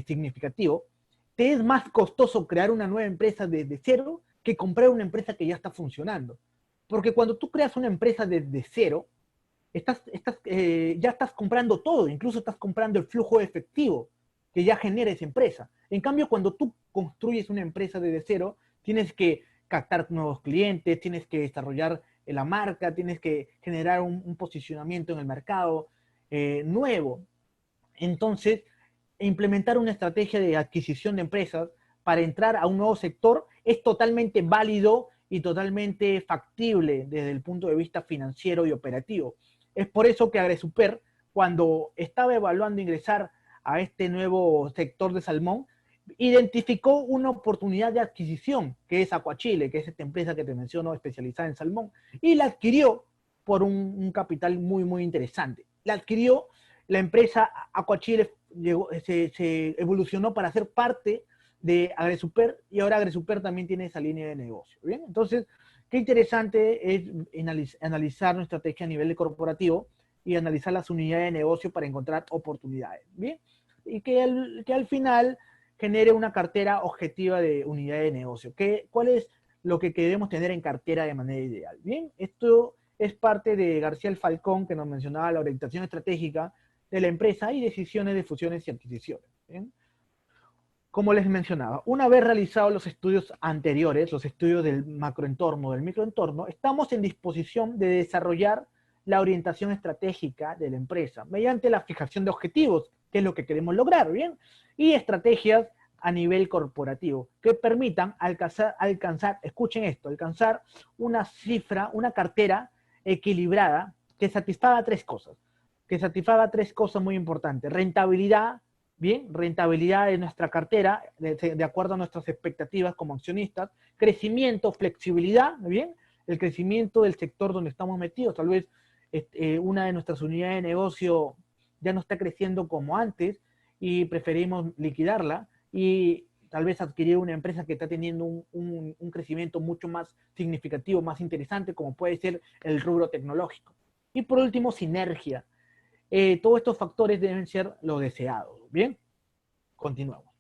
significativo, te es más costoso crear una nueva empresa desde cero que comprar una empresa que ya está funcionando. Porque cuando tú creas una empresa desde cero, ya estás comprando todo, incluso estás comprando el flujo efectivo que ya genera esa empresa. En cambio, cuando tú construyes una empresa desde cero, tienes que captar nuevos clientes, tienes que desarrollar la marca, tienes que generar un posicionamiento en el mercado nuevo. Entonces, implementar una estrategia de adquisición de empresas para entrar a un nuevo sector es totalmente válido y totalmente factible desde el punto de vista financiero y operativo. Es por eso que AgreSuper, cuando estaba evaluando ingresar a este nuevo sector de salmón, identificó una oportunidad de adquisición, que es Aquachile, que es esta empresa que te menciono especializada en salmón, y la adquirió por un capital muy, muy interesante. La adquirió la empresa Aquachile, se evolucionó para ser parte de AgreSuper y ahora AgreSuper también tiene esa línea de negocio. ¿Bien? Entonces, qué interesante es analizar nuestra estrategia a nivel corporativo y analizar las unidades de negocio para encontrar oportunidades. ¿Bien? Y que al final genere una cartera objetiva de unidades de negocio. ¿Cuál es lo que debemos tener en cartera de manera ideal? Bien, esto es parte de García Falcón, que nos mencionaba la orientación estratégica de la empresa y decisiones de fusiones y adquisiciones. ¿Bien? Como les mencionaba, una vez realizados los estudios anteriores, los estudios del macroentorno, del microentorno, estamos en disposición de desarrollar la orientación estratégica de la empresa mediante la fijación de objetivos, que es lo que queremos lograr, ¿bien? Y estrategias a nivel corporativo que permitan alcanzar, escuchen esto, alcanzar una cifra, una cartera equilibrada que satisfaga tres cosas muy importantes: rentabilidad, bien, rentabilidad de nuestra cartera, de acuerdo a nuestras expectativas como accionistas, crecimiento, flexibilidad, bien, el crecimiento del sector donde estamos metidos, tal vez una de nuestras unidades de negocio ya no está creciendo como antes y preferimos liquidarla y tal vez adquirir una empresa que está teniendo un crecimiento mucho más significativo, más interesante, como puede ser el rubro tecnológico. Y por último, sinergia. Todos estos factores deben ser lo deseado. Bien, continuamos.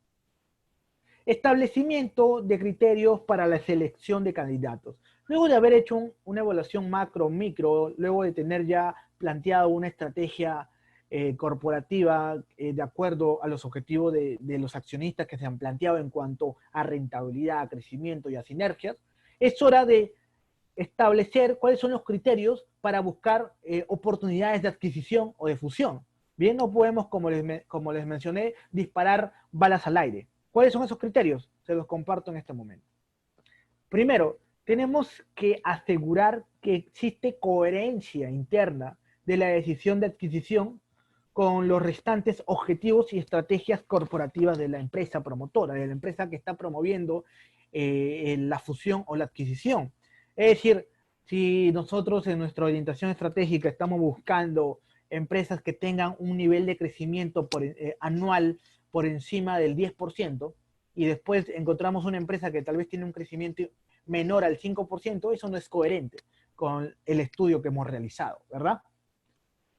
Establecimiento de criterios para la selección de candidatos. Luego de haber hecho una evaluación macro-micro, luego de tener ya planteado una estrategia corporativa de acuerdo a los objetivos de los accionistas que se han planteado en cuanto a rentabilidad, a crecimiento y a sinergias, es hora de establecer cuáles son los criterios para buscar oportunidades de adquisición o de fusión. Bien, no podemos, como les mencioné, disparar balas al aire. ¿Cuáles son esos criterios? Se los comparto en este momento. Primero, tenemos que asegurar que existe coherencia interna de la decisión de adquisición con los restantes objetivos y estrategias corporativas de la empresa promotora, de la empresa que está promoviendo la fusión o la adquisición. Es decir, si nosotros en nuestra orientación estratégica estamos buscando empresas que tengan un nivel de crecimiento anual por encima del 10%, y después encontramos una empresa que tal vez tiene un crecimiento menor al 5%, eso no es coherente con el estudio que hemos realizado, ¿verdad?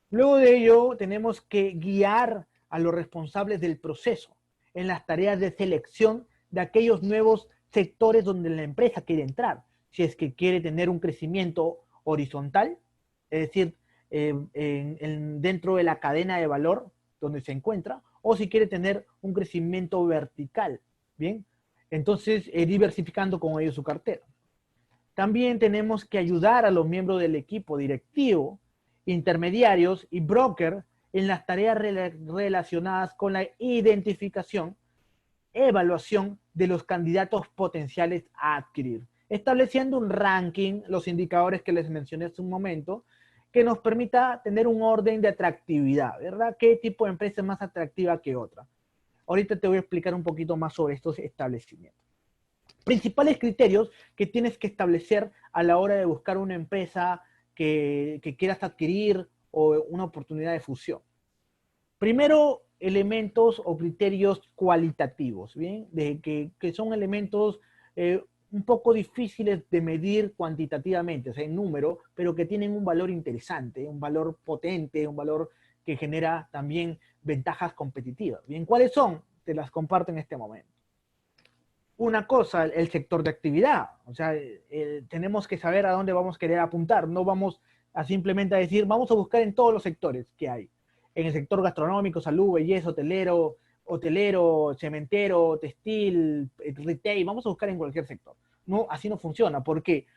Luego de ello, tenemos que guiar a los responsables del proceso en las tareas de selección de aquellos nuevos sectores donde la empresa quiere entrar. Si es que quiere tener un crecimiento horizontal, es decir, dentro de la cadena de valor donde se encuentra, o si quiere tener un crecimiento vertical, ¿bien? Entonces, diversificando con ello su cartera. También tenemos que ayudar a los miembros del equipo directivo, intermediarios y broker en las tareas relacionadas con la identificación, evaluación de los candidatos potenciales a adquirir, estableciendo un ranking, los indicadores que les mencioné hace un momento, que nos permita tener un orden de atractividad, ¿verdad? ¿Qué tipo de empresa es más atractiva que otra? Ahorita te voy a explicar un poquito más sobre estos establecimientos. Principales criterios que tienes que establecer a la hora de buscar una empresa que quieras adquirir o una oportunidad de fusión. Primero, elementos o criterios cualitativos, ¿bien? Que son elementos un poco difíciles de medir cuantitativamente, o sea, en número, pero que tienen un valor interesante, un valor potente, un valor que genera también ventajas competitivas. Bien, ¿cuáles son? Te las comparto en este momento. Una cosa, el sector de actividad. O sea, tenemos que saber a dónde vamos a querer apuntar. No vamos a simplemente decir, vamos a buscar en todos los sectores que hay. En el sector gastronómico, salud, belleza, hotelero, cementero, textil, retail, vamos a buscar en cualquier sector. No, así no funciona. ¿Por qué?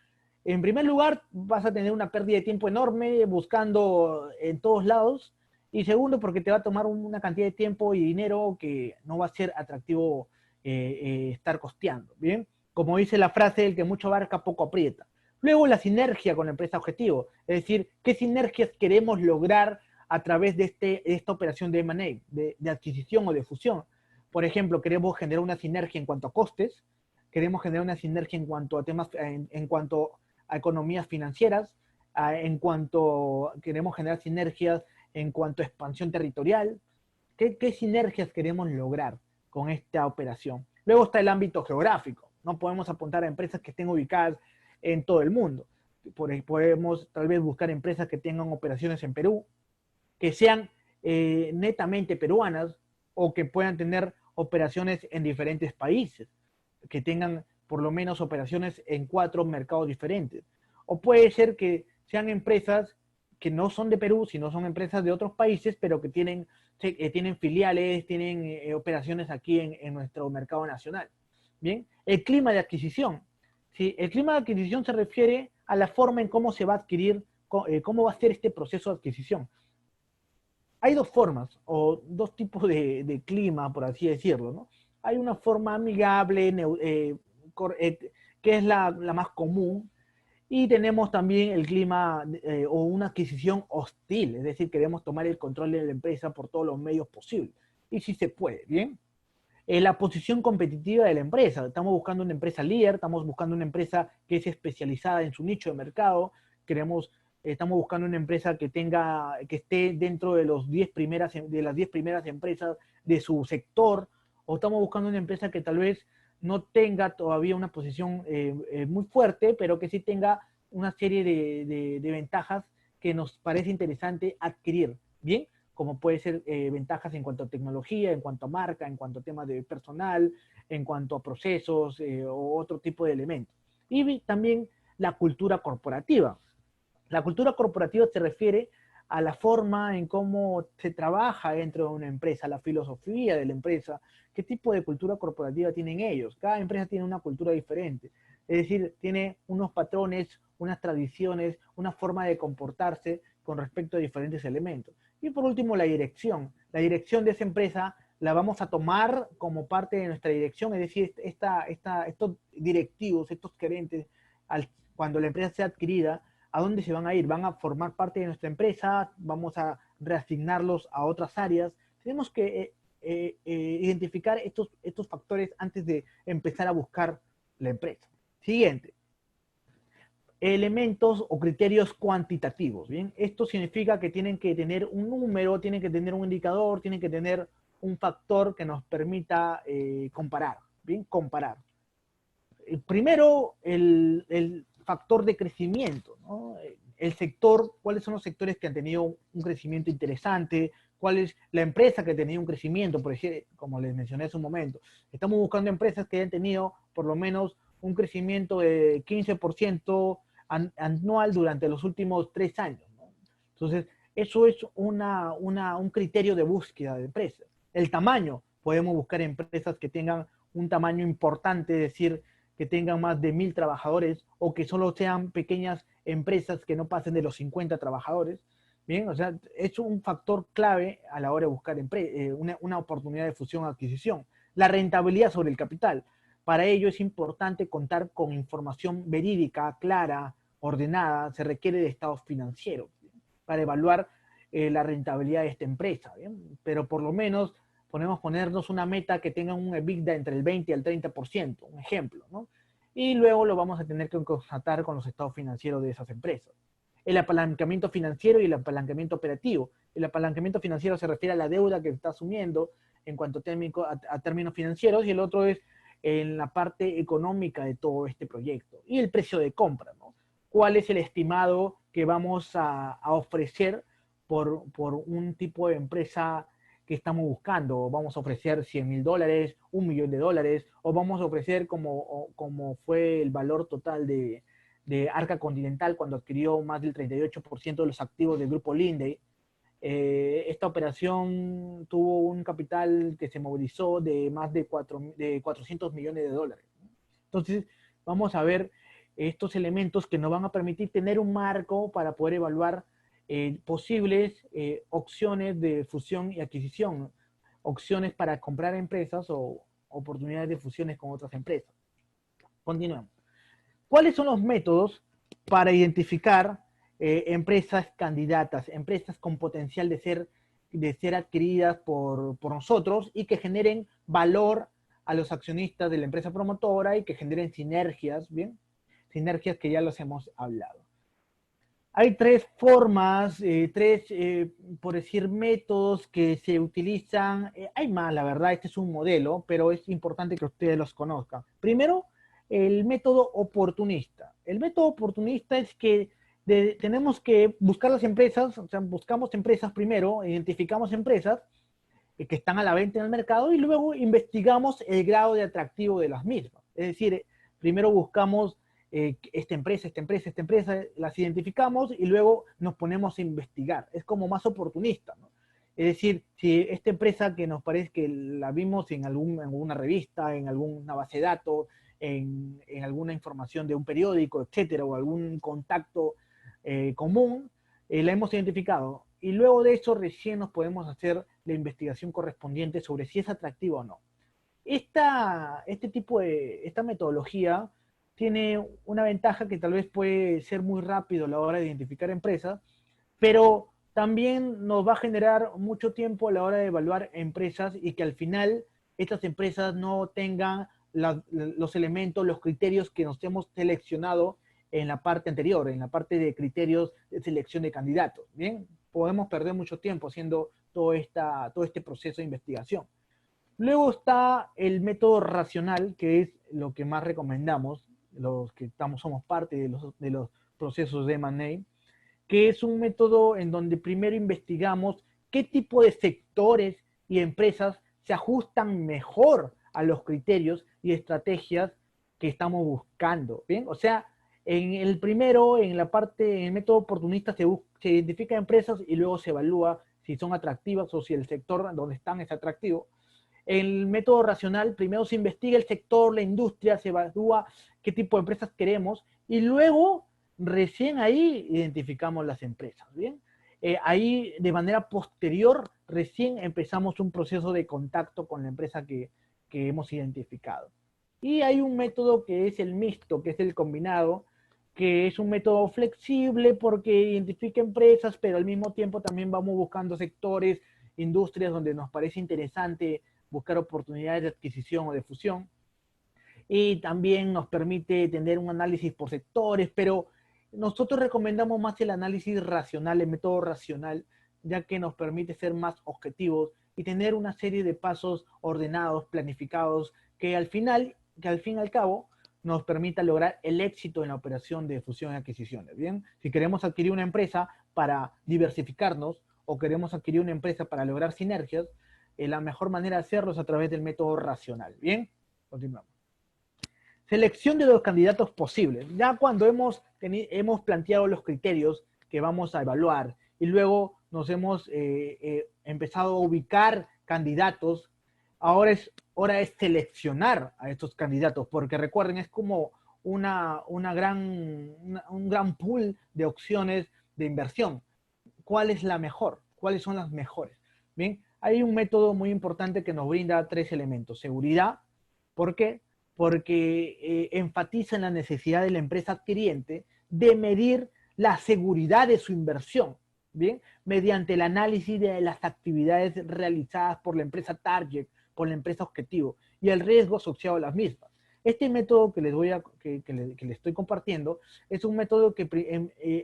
En primer lugar, vas a tener una pérdida de tiempo enorme buscando en todos lados. Y segundo, porque te va a tomar una cantidad de tiempo y dinero que no va a ser atractivo estar costeando, ¿bien? Como dice la frase, el que mucho abarca, poco aprieta. Luego la sinergia con la empresa objetivo, es decir, qué sinergias queremos lograr a través de esta operación de M&A, de adquisición o de fusión. Por ejemplo, queremos generar una sinergia en cuanto a costes, queremos generar una sinergia en cuanto a temas, en cuanto a economías financieras, queremos generar sinergias en cuanto a expansión territorial, ¿Qué sinergias queremos lograr con esta operación? Luego está el ámbito geográfico. No podemos apuntar a empresas que estén ubicadas en todo el mundo. Podemos tal vez buscar empresas que tengan operaciones en Perú, que sean netamente peruanas o que puedan tener operaciones en diferentes países, que tengan por lo menos operaciones en 4 mercados diferentes. O puede ser que sean empresas que no son de Perú, sino son empresas de otros países, pero que tienen filiales, tienen operaciones aquí en nuestro mercado nacional. Bien, el clima de adquisición. ¿Sí? El clima de adquisición se refiere a la forma en cómo se va a adquirir, cómo va a ser este proceso de adquisición. Hay dos formas, o dos tipos de clima, por así decirlo, ¿no? Hay una forma amigable, que es la más común, y tenemos también el clima o una adquisición hostil, es decir, queremos tomar el control de la empresa por todos los medios posibles. Y si se puede, ¿bien? La posición competitiva de la empresa. Estamos buscando una empresa líder, estamos buscando una empresa que es especializada en su nicho de mercado, estamos buscando una empresa que esté dentro de las 10 primeras empresas de su sector, o estamos buscando una empresa que tal vez no tenga todavía una posición muy fuerte, pero que sí tenga una serie de ventajas que nos parece interesante adquirir. Bien, como puede ser ventajas en cuanto a tecnología, en cuanto a marca, en cuanto a temas de personal, en cuanto a procesos o otro tipo de elementos. Y también la cultura corporativa. La cultura corporativa se refiere a la forma en cómo se trabaja dentro de una empresa, la filosofía de la empresa, qué tipo de cultura corporativa tienen ellos. Cada empresa tiene una cultura diferente, es decir, tiene unos patrones, unas tradiciones, una forma de comportarse con respecto a diferentes elementos. Y por último, la dirección. La dirección de esa empresa la vamos a tomar como parte de nuestra dirección, es decir, estos directivos, estos gerentes, cuando la empresa sea adquirida, ¿a dónde se van a ir? ¿Van a formar parte de nuestra empresa? ¿Vamos a reasignarlos a otras áreas? Tenemos que identificar estos factores antes de empezar a buscar la empresa. Siguiente, elementos o criterios cuantitativos. ¿Bien? Esto significa que tienen que tener un número, tienen que tener un indicador, tienen que tener un factor que nos permita comparar. ¿Bien? Comparar. Primero, el factor de crecimiento, ¿no? El sector, cuáles son los sectores que han tenido un crecimiento interesante, cuál es la empresa que ha tenido un crecimiento, por ejemplo, como les mencioné hace un momento. Estamos buscando empresas que hayan tenido por lo menos un crecimiento de 15% anual durante los últimos 3 años, ¿no? Entonces, eso es un criterio de búsqueda de empresas. El tamaño, podemos buscar empresas que tengan un tamaño importante, es decir, que tengan más de 1.000 trabajadores o que solo sean pequeñas empresas que no pasen de los 50 trabajadores. Bien, o sea, es un factor clave a la hora de buscar una oportunidad de fusión o adquisición. La rentabilidad sobre el capital. Para ello es importante contar con información verídica, clara, ordenada. Se requiere de estados financieros, ¿bien? Para evaluar la rentabilidad de esta empresa. ¿Bien? Pero por lo menos podemos ponernos una meta que tenga un EBITDA entre el 20 y el 30%, un ejemplo, ¿no? Y luego lo vamos a tener que constatar con los estados financieros de esas empresas. El apalancamiento financiero y el apalancamiento operativo. El apalancamiento financiero se refiere a la deuda que está asumiendo en cuanto a términos financieros, y el otro es en la parte económica de todo este proyecto. Y el precio de compra, ¿no? ¿Cuál es el estimado que vamos a ofrecer por un tipo de empresa que estamos buscando? ¿Vamos a ofrecer $100,000, $1,000,000, o vamos a ofrecer como fue el valor total de Arca Continental cuando adquirió más del 38% de los activos del grupo Linde? Esta operación tuvo un capital que se movilizó de más de 400 millones de dólares. Entonces, vamos a ver estos elementos que nos van a permitir tener un marco para poder evaluar posibles opciones de fusión y adquisición, opciones para comprar empresas o oportunidades de fusiones con otras empresas. Continuamos. ¿Cuáles son los métodos para identificar empresas candidatas, empresas con potencial de ser adquiridas por nosotros y que generen valor a los accionistas de la empresa promotora y que generen sinergias, ¿bien? Sinergias que ya los hemos hablado. Hay tres formas, por decir, métodos que se utilizan. Hay más, la verdad, este es un modelo, pero es importante que ustedes los conozcan. Primero, el método oportunista. El método oportunista es que tenemos que buscar las empresas, o sea, buscamos empresas primero, identificamos empresas que están a la venta en el mercado y luego investigamos el grado de atractivo de las mismas. Es decir, primero buscamos esta empresa, las identificamos y luego nos ponemos a investigar. Es como más oportunista, ¿no? Es decir, si esta empresa que nos parece que la vimos en alguna revista, en alguna base de datos, en alguna información de un periódico, etcétera, o algún contacto común, la hemos identificado. Y luego de eso recién nos podemos hacer la investigación correspondiente sobre si es atractivo o no. Esta metodología tiene una ventaja que tal vez puede ser muy rápido a la hora de identificar empresas, pero también nos va a generar mucho tiempo a la hora de evaluar empresas y que al final estas empresas no tengan los elementos, los criterios que nos hemos seleccionado en la parte anterior, en la parte de criterios de selección de candidatos. Bien, podemos perder mucho tiempo haciendo todo este proceso de investigación. Luego está el método racional, que es lo que más recomendamos, los que somos parte de los procesos de M&A, que es un método en donde primero investigamos qué tipo de sectores y empresas se ajustan mejor a los criterios y estrategias que estamos buscando. ¿Bien? O sea, en el primero, en el método oportunista, se identifica empresas y luego se evalúa si son atractivas o si el sector donde están es atractivo. En el método racional, primero se investiga el sector, la industria, se evalúa qué tipo de empresas queremos y luego recién ahí identificamos las empresas, ¿bien? Ahí de manera posterior recién empezamos un proceso de contacto con la empresa que hemos identificado. Y hay un método que es el mixto, que es el combinado, que es un método flexible porque identifica empresas, pero al mismo tiempo también vamos buscando sectores, industrias donde nos parece interesante buscar oportunidades de adquisición o de fusión. Y también nos permite tener un análisis por sectores, pero nosotros recomendamos más el análisis racional, el método racional, ya que nos permite ser más objetivos y tener una serie de pasos ordenados, planificados, que al fin y al cabo, nos permita lograr el éxito en la operación de fusión y adquisiciones. Bien, si queremos adquirir una empresa para diversificarnos o queremos adquirir una empresa para lograr sinergias, la mejor manera de hacerlo es a través del método racional. Bien, continuamos. Selección de los candidatos posibles. Ya cuando hemos planteado los criterios que vamos a evaluar y luego nos hemos empezado a ubicar candidatos, ahora es hora de seleccionar a estos candidatos, porque recuerden, es como un gran pool de opciones de inversión. ¿Cuál es la mejor? ¿Cuáles son las mejores? Bien, hay un método muy importante que nos brinda tres elementos. Seguridad, ¿por qué? Porque enfatiza en la necesidad de la empresa adquiriente de medir la seguridad de su inversión, ¿bien? Mediante el análisis de las actividades realizadas por la empresa target, por la empresa objetivo y el riesgo asociado a las mismas. Este método que les estoy compartiendo es un método que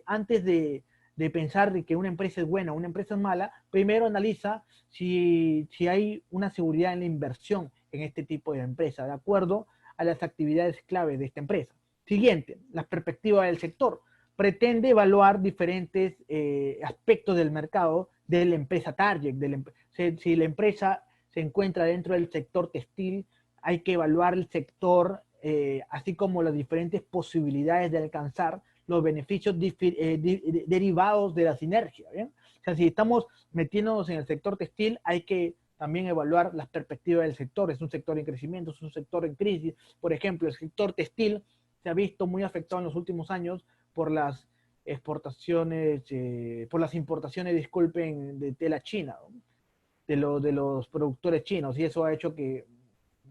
antes de pensar de que una empresa es buena o una empresa es mala, primero analiza si hay una seguridad en la inversión en este tipo de empresa, de acuerdo a las actividades clave de esta empresa. Siguiente, la perspectiva del sector. Pretende evaluar diferentes aspectos del mercado de la empresa target. Si la empresa se encuentra dentro del sector textil, hay que evaluar el sector, así como las diferentes posibilidades de alcanzar los beneficios derivados de la sinergia. ¿Bien? O sea, si estamos metiéndonos en el sector textil, hay que también evaluar las perspectivas del sector. Es un sector en crecimiento, es un sector en crisis. Por ejemplo, el sector textil se ha visto muy afectado en los últimos años por las exportaciones, por las importaciones, disculpen, de tela china, ¿no? de los productores chinos, y eso ha hecho que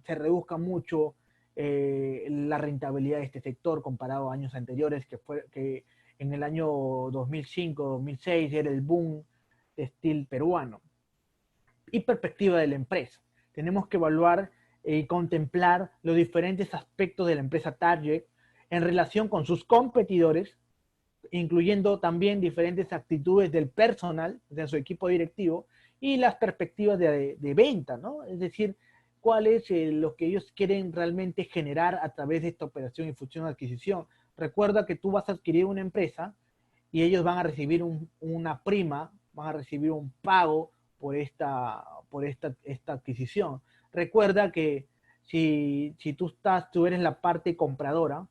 se reduzca mucho la rentabilidad de este sector comparado a años anteriores, que en el año 2005-2006 era el boom textil peruano. Y perspectiva de la empresa. Tenemos que evaluar y contemplar los diferentes aspectos de la empresa target en relación con sus competidores, incluyendo también diferentes actitudes del personal, de su equipo directivo, y las perspectivas de venta, ¿no? Es decir, cuál es lo que ellos quieren realmente generar a través de esta operación y fusión-adquisición. Recuerda que tú vas a adquirir una empresa y ellos van a recibir una prima, van a recibir un pago por esta adquisición. Recuerda que si tú eres la parte compradora,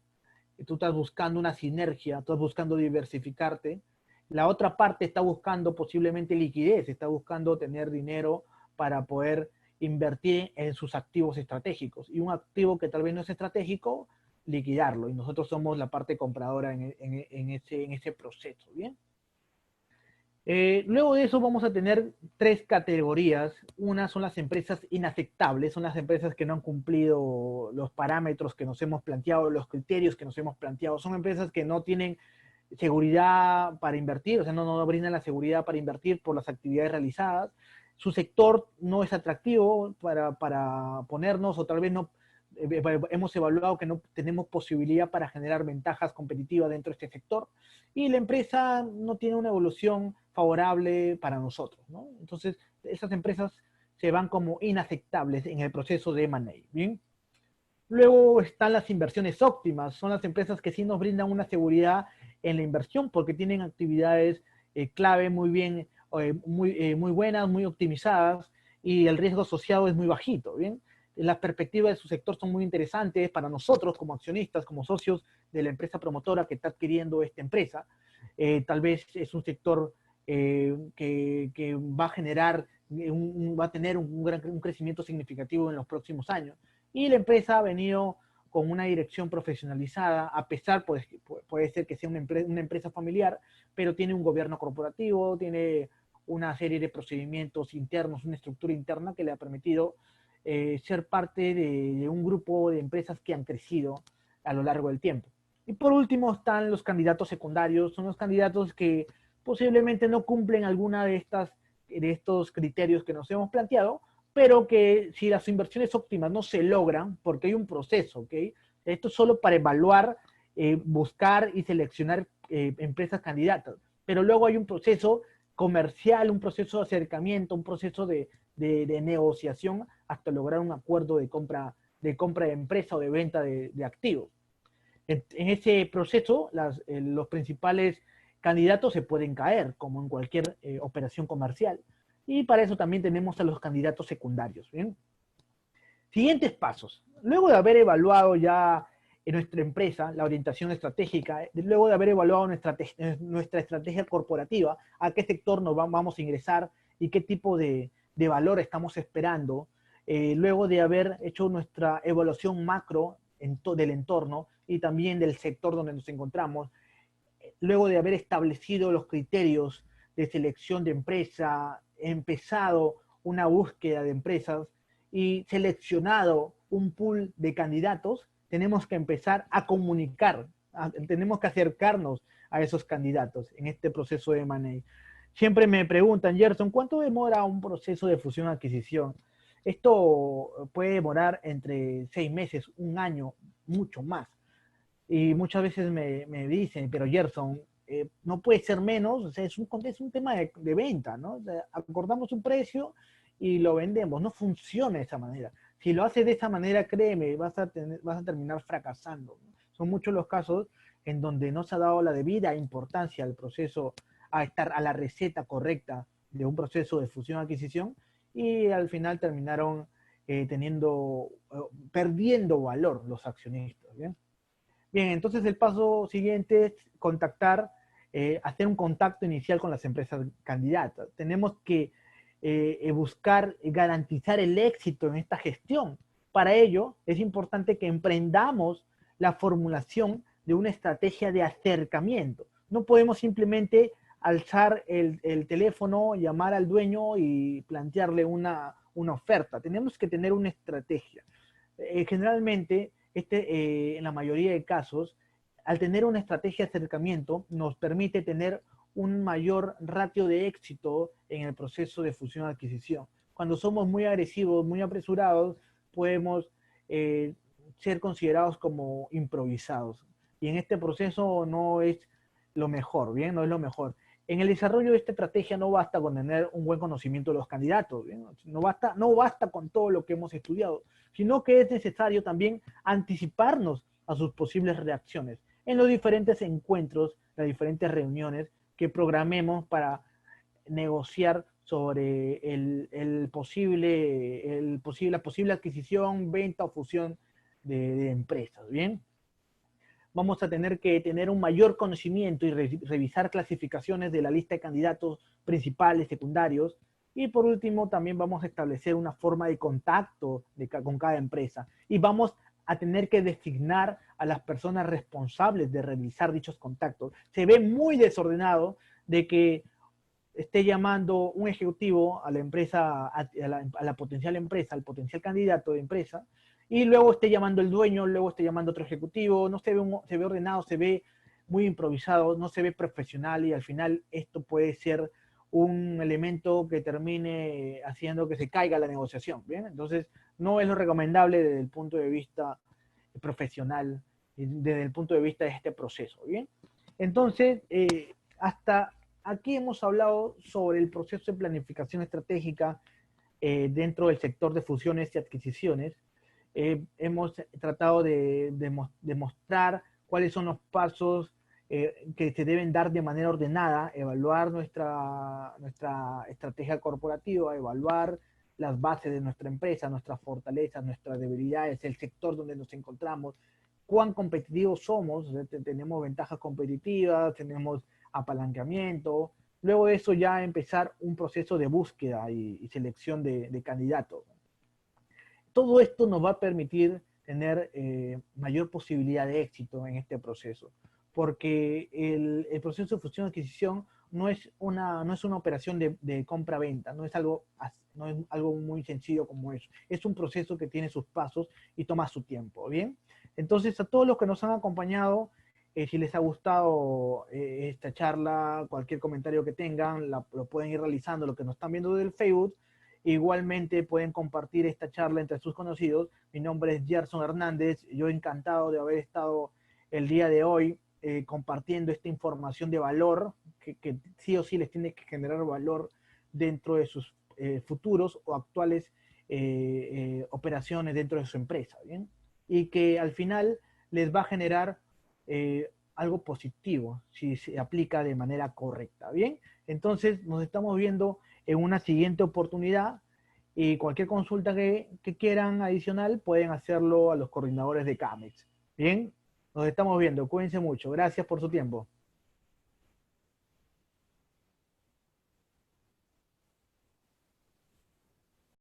tú estás buscando una sinergia, estás buscando diversificarte, la otra parte está buscando posiblemente liquidez, está buscando tener dinero para poder invertir en sus activos estratégicos. Y un activo que tal vez no es estratégico, liquidarlo. Y nosotros somos la parte compradora en ese proceso, ¿bien? Luego de eso vamos a tener tres categorías. Una son las empresas inaceptables, son las empresas que no han cumplido los parámetros que nos hemos planteado, los criterios que nos hemos planteado. Son empresas que no tienen seguridad para invertir, o sea, no brindan la seguridad para invertir por las actividades realizadas. Su sector no es atractivo para ponernos, o tal vez no hemos evaluado que no tenemos posibilidad para generar ventajas competitivas dentro de este sector, y la empresa no tiene una evolución favorable para nosotros, ¿no? Entonces, esas empresas se van como inaceptables en el proceso de M&A, ¿bien? Luego están las inversiones óptimas, son las empresas que sí nos brindan una seguridad en la inversión porque tienen actividades clave muy bien, muy buenas, muy optimizadas, y el riesgo asociado es muy bajito, ¿bien? Las perspectivas de su sector son muy interesantes para nosotros como accionistas, como socios de la empresa promotora que está adquiriendo esta empresa. Tal vez es un sector que va a generar, va a tener un crecimiento significativo en los próximos años. Y la empresa ha venido con una dirección profesionalizada, a pesar, pues, puede ser que sea una empresa familiar, pero tiene un gobierno corporativo, tiene una serie de procedimientos internos, una estructura interna que le ha permitido ser parte de un grupo de empresas que han crecido a lo largo del tiempo. Y por último están los candidatos secundarios, son los candidatos que posiblemente no cumplen alguna de estos criterios que nos hemos planteado, pero que si las inversiones óptimas no se logran, porque hay un proceso, ¿ok? Esto es solo para evaluar, buscar y seleccionar empresas candidatas, pero luego hay un proceso comercial, un proceso de acercamiento, un proceso de negociación hasta lograr un acuerdo de compra de empresa o de venta de activos. En ese proceso, los principales candidatos se pueden caer, como en cualquier operación comercial. Y para eso también tenemos a los candidatos secundarios. ¿Bien? Siguientes pasos. Luego de haber evaluado ya en nuestra empresa la orientación estratégica, luego de haber evaluado nuestra estrategia corporativa, a qué sector nos vamos a ingresar y qué tipo de valor estamos esperando, luego de haber hecho nuestra evaluación macro del entorno y también del sector donde nos encontramos, luego de haber establecido los criterios de selección de empresa, empezado una búsqueda de empresas y seleccionado un pool de candidatos, tenemos que empezar a comunicar, tenemos que acercarnos a esos candidatos en este proceso de M&A. Siempre me preguntan, Gerson, ¿cuánto demora un proceso de fusión-adquisición? Esto puede demorar entre 6 meses, un año, mucho más. Y muchas veces me dicen, pero Gerson, no puede ser menos, o sea, es un tema de venta, ¿no? O sea, acordamos un precio y lo vendemos, no funciona de esa manera. Si lo haces de esa manera, créeme, vas a terminar fracasando, ¿no? Son muchos los casos en donde no se ha dado la debida importancia al proceso, a la receta correcta de un proceso de fusión-adquisición, y al final terminaron perdiendo valor los accionistas, ¿bien? Bien, entonces el paso siguiente es hacer un contacto inicial con las empresas candidatas. Tenemos que buscar garantizar el éxito en esta gestión. Para ello, es importante que emprendamos la formulación de una estrategia de acercamiento. No podemos simplemente alzar el teléfono, llamar al dueño y plantearle una oferta. Tenemos que tener una estrategia. Generalmente, en la mayoría de casos, al tener una estrategia de acercamiento, nos permite tener un mayor ratio de éxito en el proceso de fusión-adquisición. Cuando somos muy agresivos, muy apresurados, podemos ser considerados como improvisados. Y en este proceso no es lo mejor, ¿bien? No es lo mejor. En el desarrollo de esta estrategia no basta con tener un buen conocimiento de los candidatos, ¿bien? No basta con todo lo que hemos estudiado, sino que es necesario también anticiparnos a sus posibles reacciones en los diferentes encuentros, las diferentes reuniones que programemos para negociar sobre la posible adquisición, venta o fusión de empresas, ¿bien? Vamos a tener que tener un mayor conocimiento y revisar clasificaciones de la lista de candidatos principales, secundarios. Y por último, también vamos a establecer una forma de contacto con cada empresa. Y vamos a tener que designar a las personas responsables de realizar dichos contactos. Se ve muy desordenado de que esté llamando un ejecutivo a la empresa, a la potencial empresa, al potencial candidato de empresa, y luego esté llamando el dueño, luego esté llamando otro ejecutivo, no se ve ordenado, se ve muy improvisado, no se ve profesional y al final esto puede ser un elemento que termine haciendo que se caiga la negociación, ¿bien? Entonces, no es lo recomendable desde el punto de vista profesional, desde el punto de vista de este proceso, ¿bien? Entonces, hasta aquí hemos hablado sobre el proceso de planificación estratégica dentro del sector de fusiones y adquisiciones. Hemos tratado de mostrar cuáles son los pasos que se deben dar de manera ordenada, evaluar nuestra estrategia corporativa, evaluar las bases de nuestra empresa, nuestras fortalezas, nuestras debilidades, el sector donde nos encontramos, cuán competitivos somos, tenemos ventajas competitivas, tenemos apalancamiento. Luego de eso ya empezar un proceso de búsqueda y selección de candidatos. Todo esto nos va a permitir tener mayor posibilidad de éxito en este proceso, porque el proceso de fusión y adquisición no es una operación de compra-venta, no es algo muy sencillo como eso. Es un proceso que tiene sus pasos y toma su tiempo, ¿bien? Entonces, a todos los que nos han acompañado, si les ha gustado esta charla, cualquier comentario que tengan, lo pueden ir realizando, lo que nos están viendo del Facebook. Igualmente pueden compartir esta charla entre sus conocidos. Mi nombre es Gerson Hernández. Yo encantado de haber estado el día de hoy compartiendo esta información de valor que sí o sí les tiene que generar valor dentro de sus futuros o actuales operaciones dentro de su empresa, ¿bien? Y que al final les va a generar algo positivo si se aplica de manera correcta, ¿bien? Entonces nos estamos viendo en una siguiente oportunidad y cualquier consulta que quieran adicional pueden hacerlo a los coordinadores de CAMEX. Bien, nos estamos viendo, cuídense mucho, gracias por su tiempo.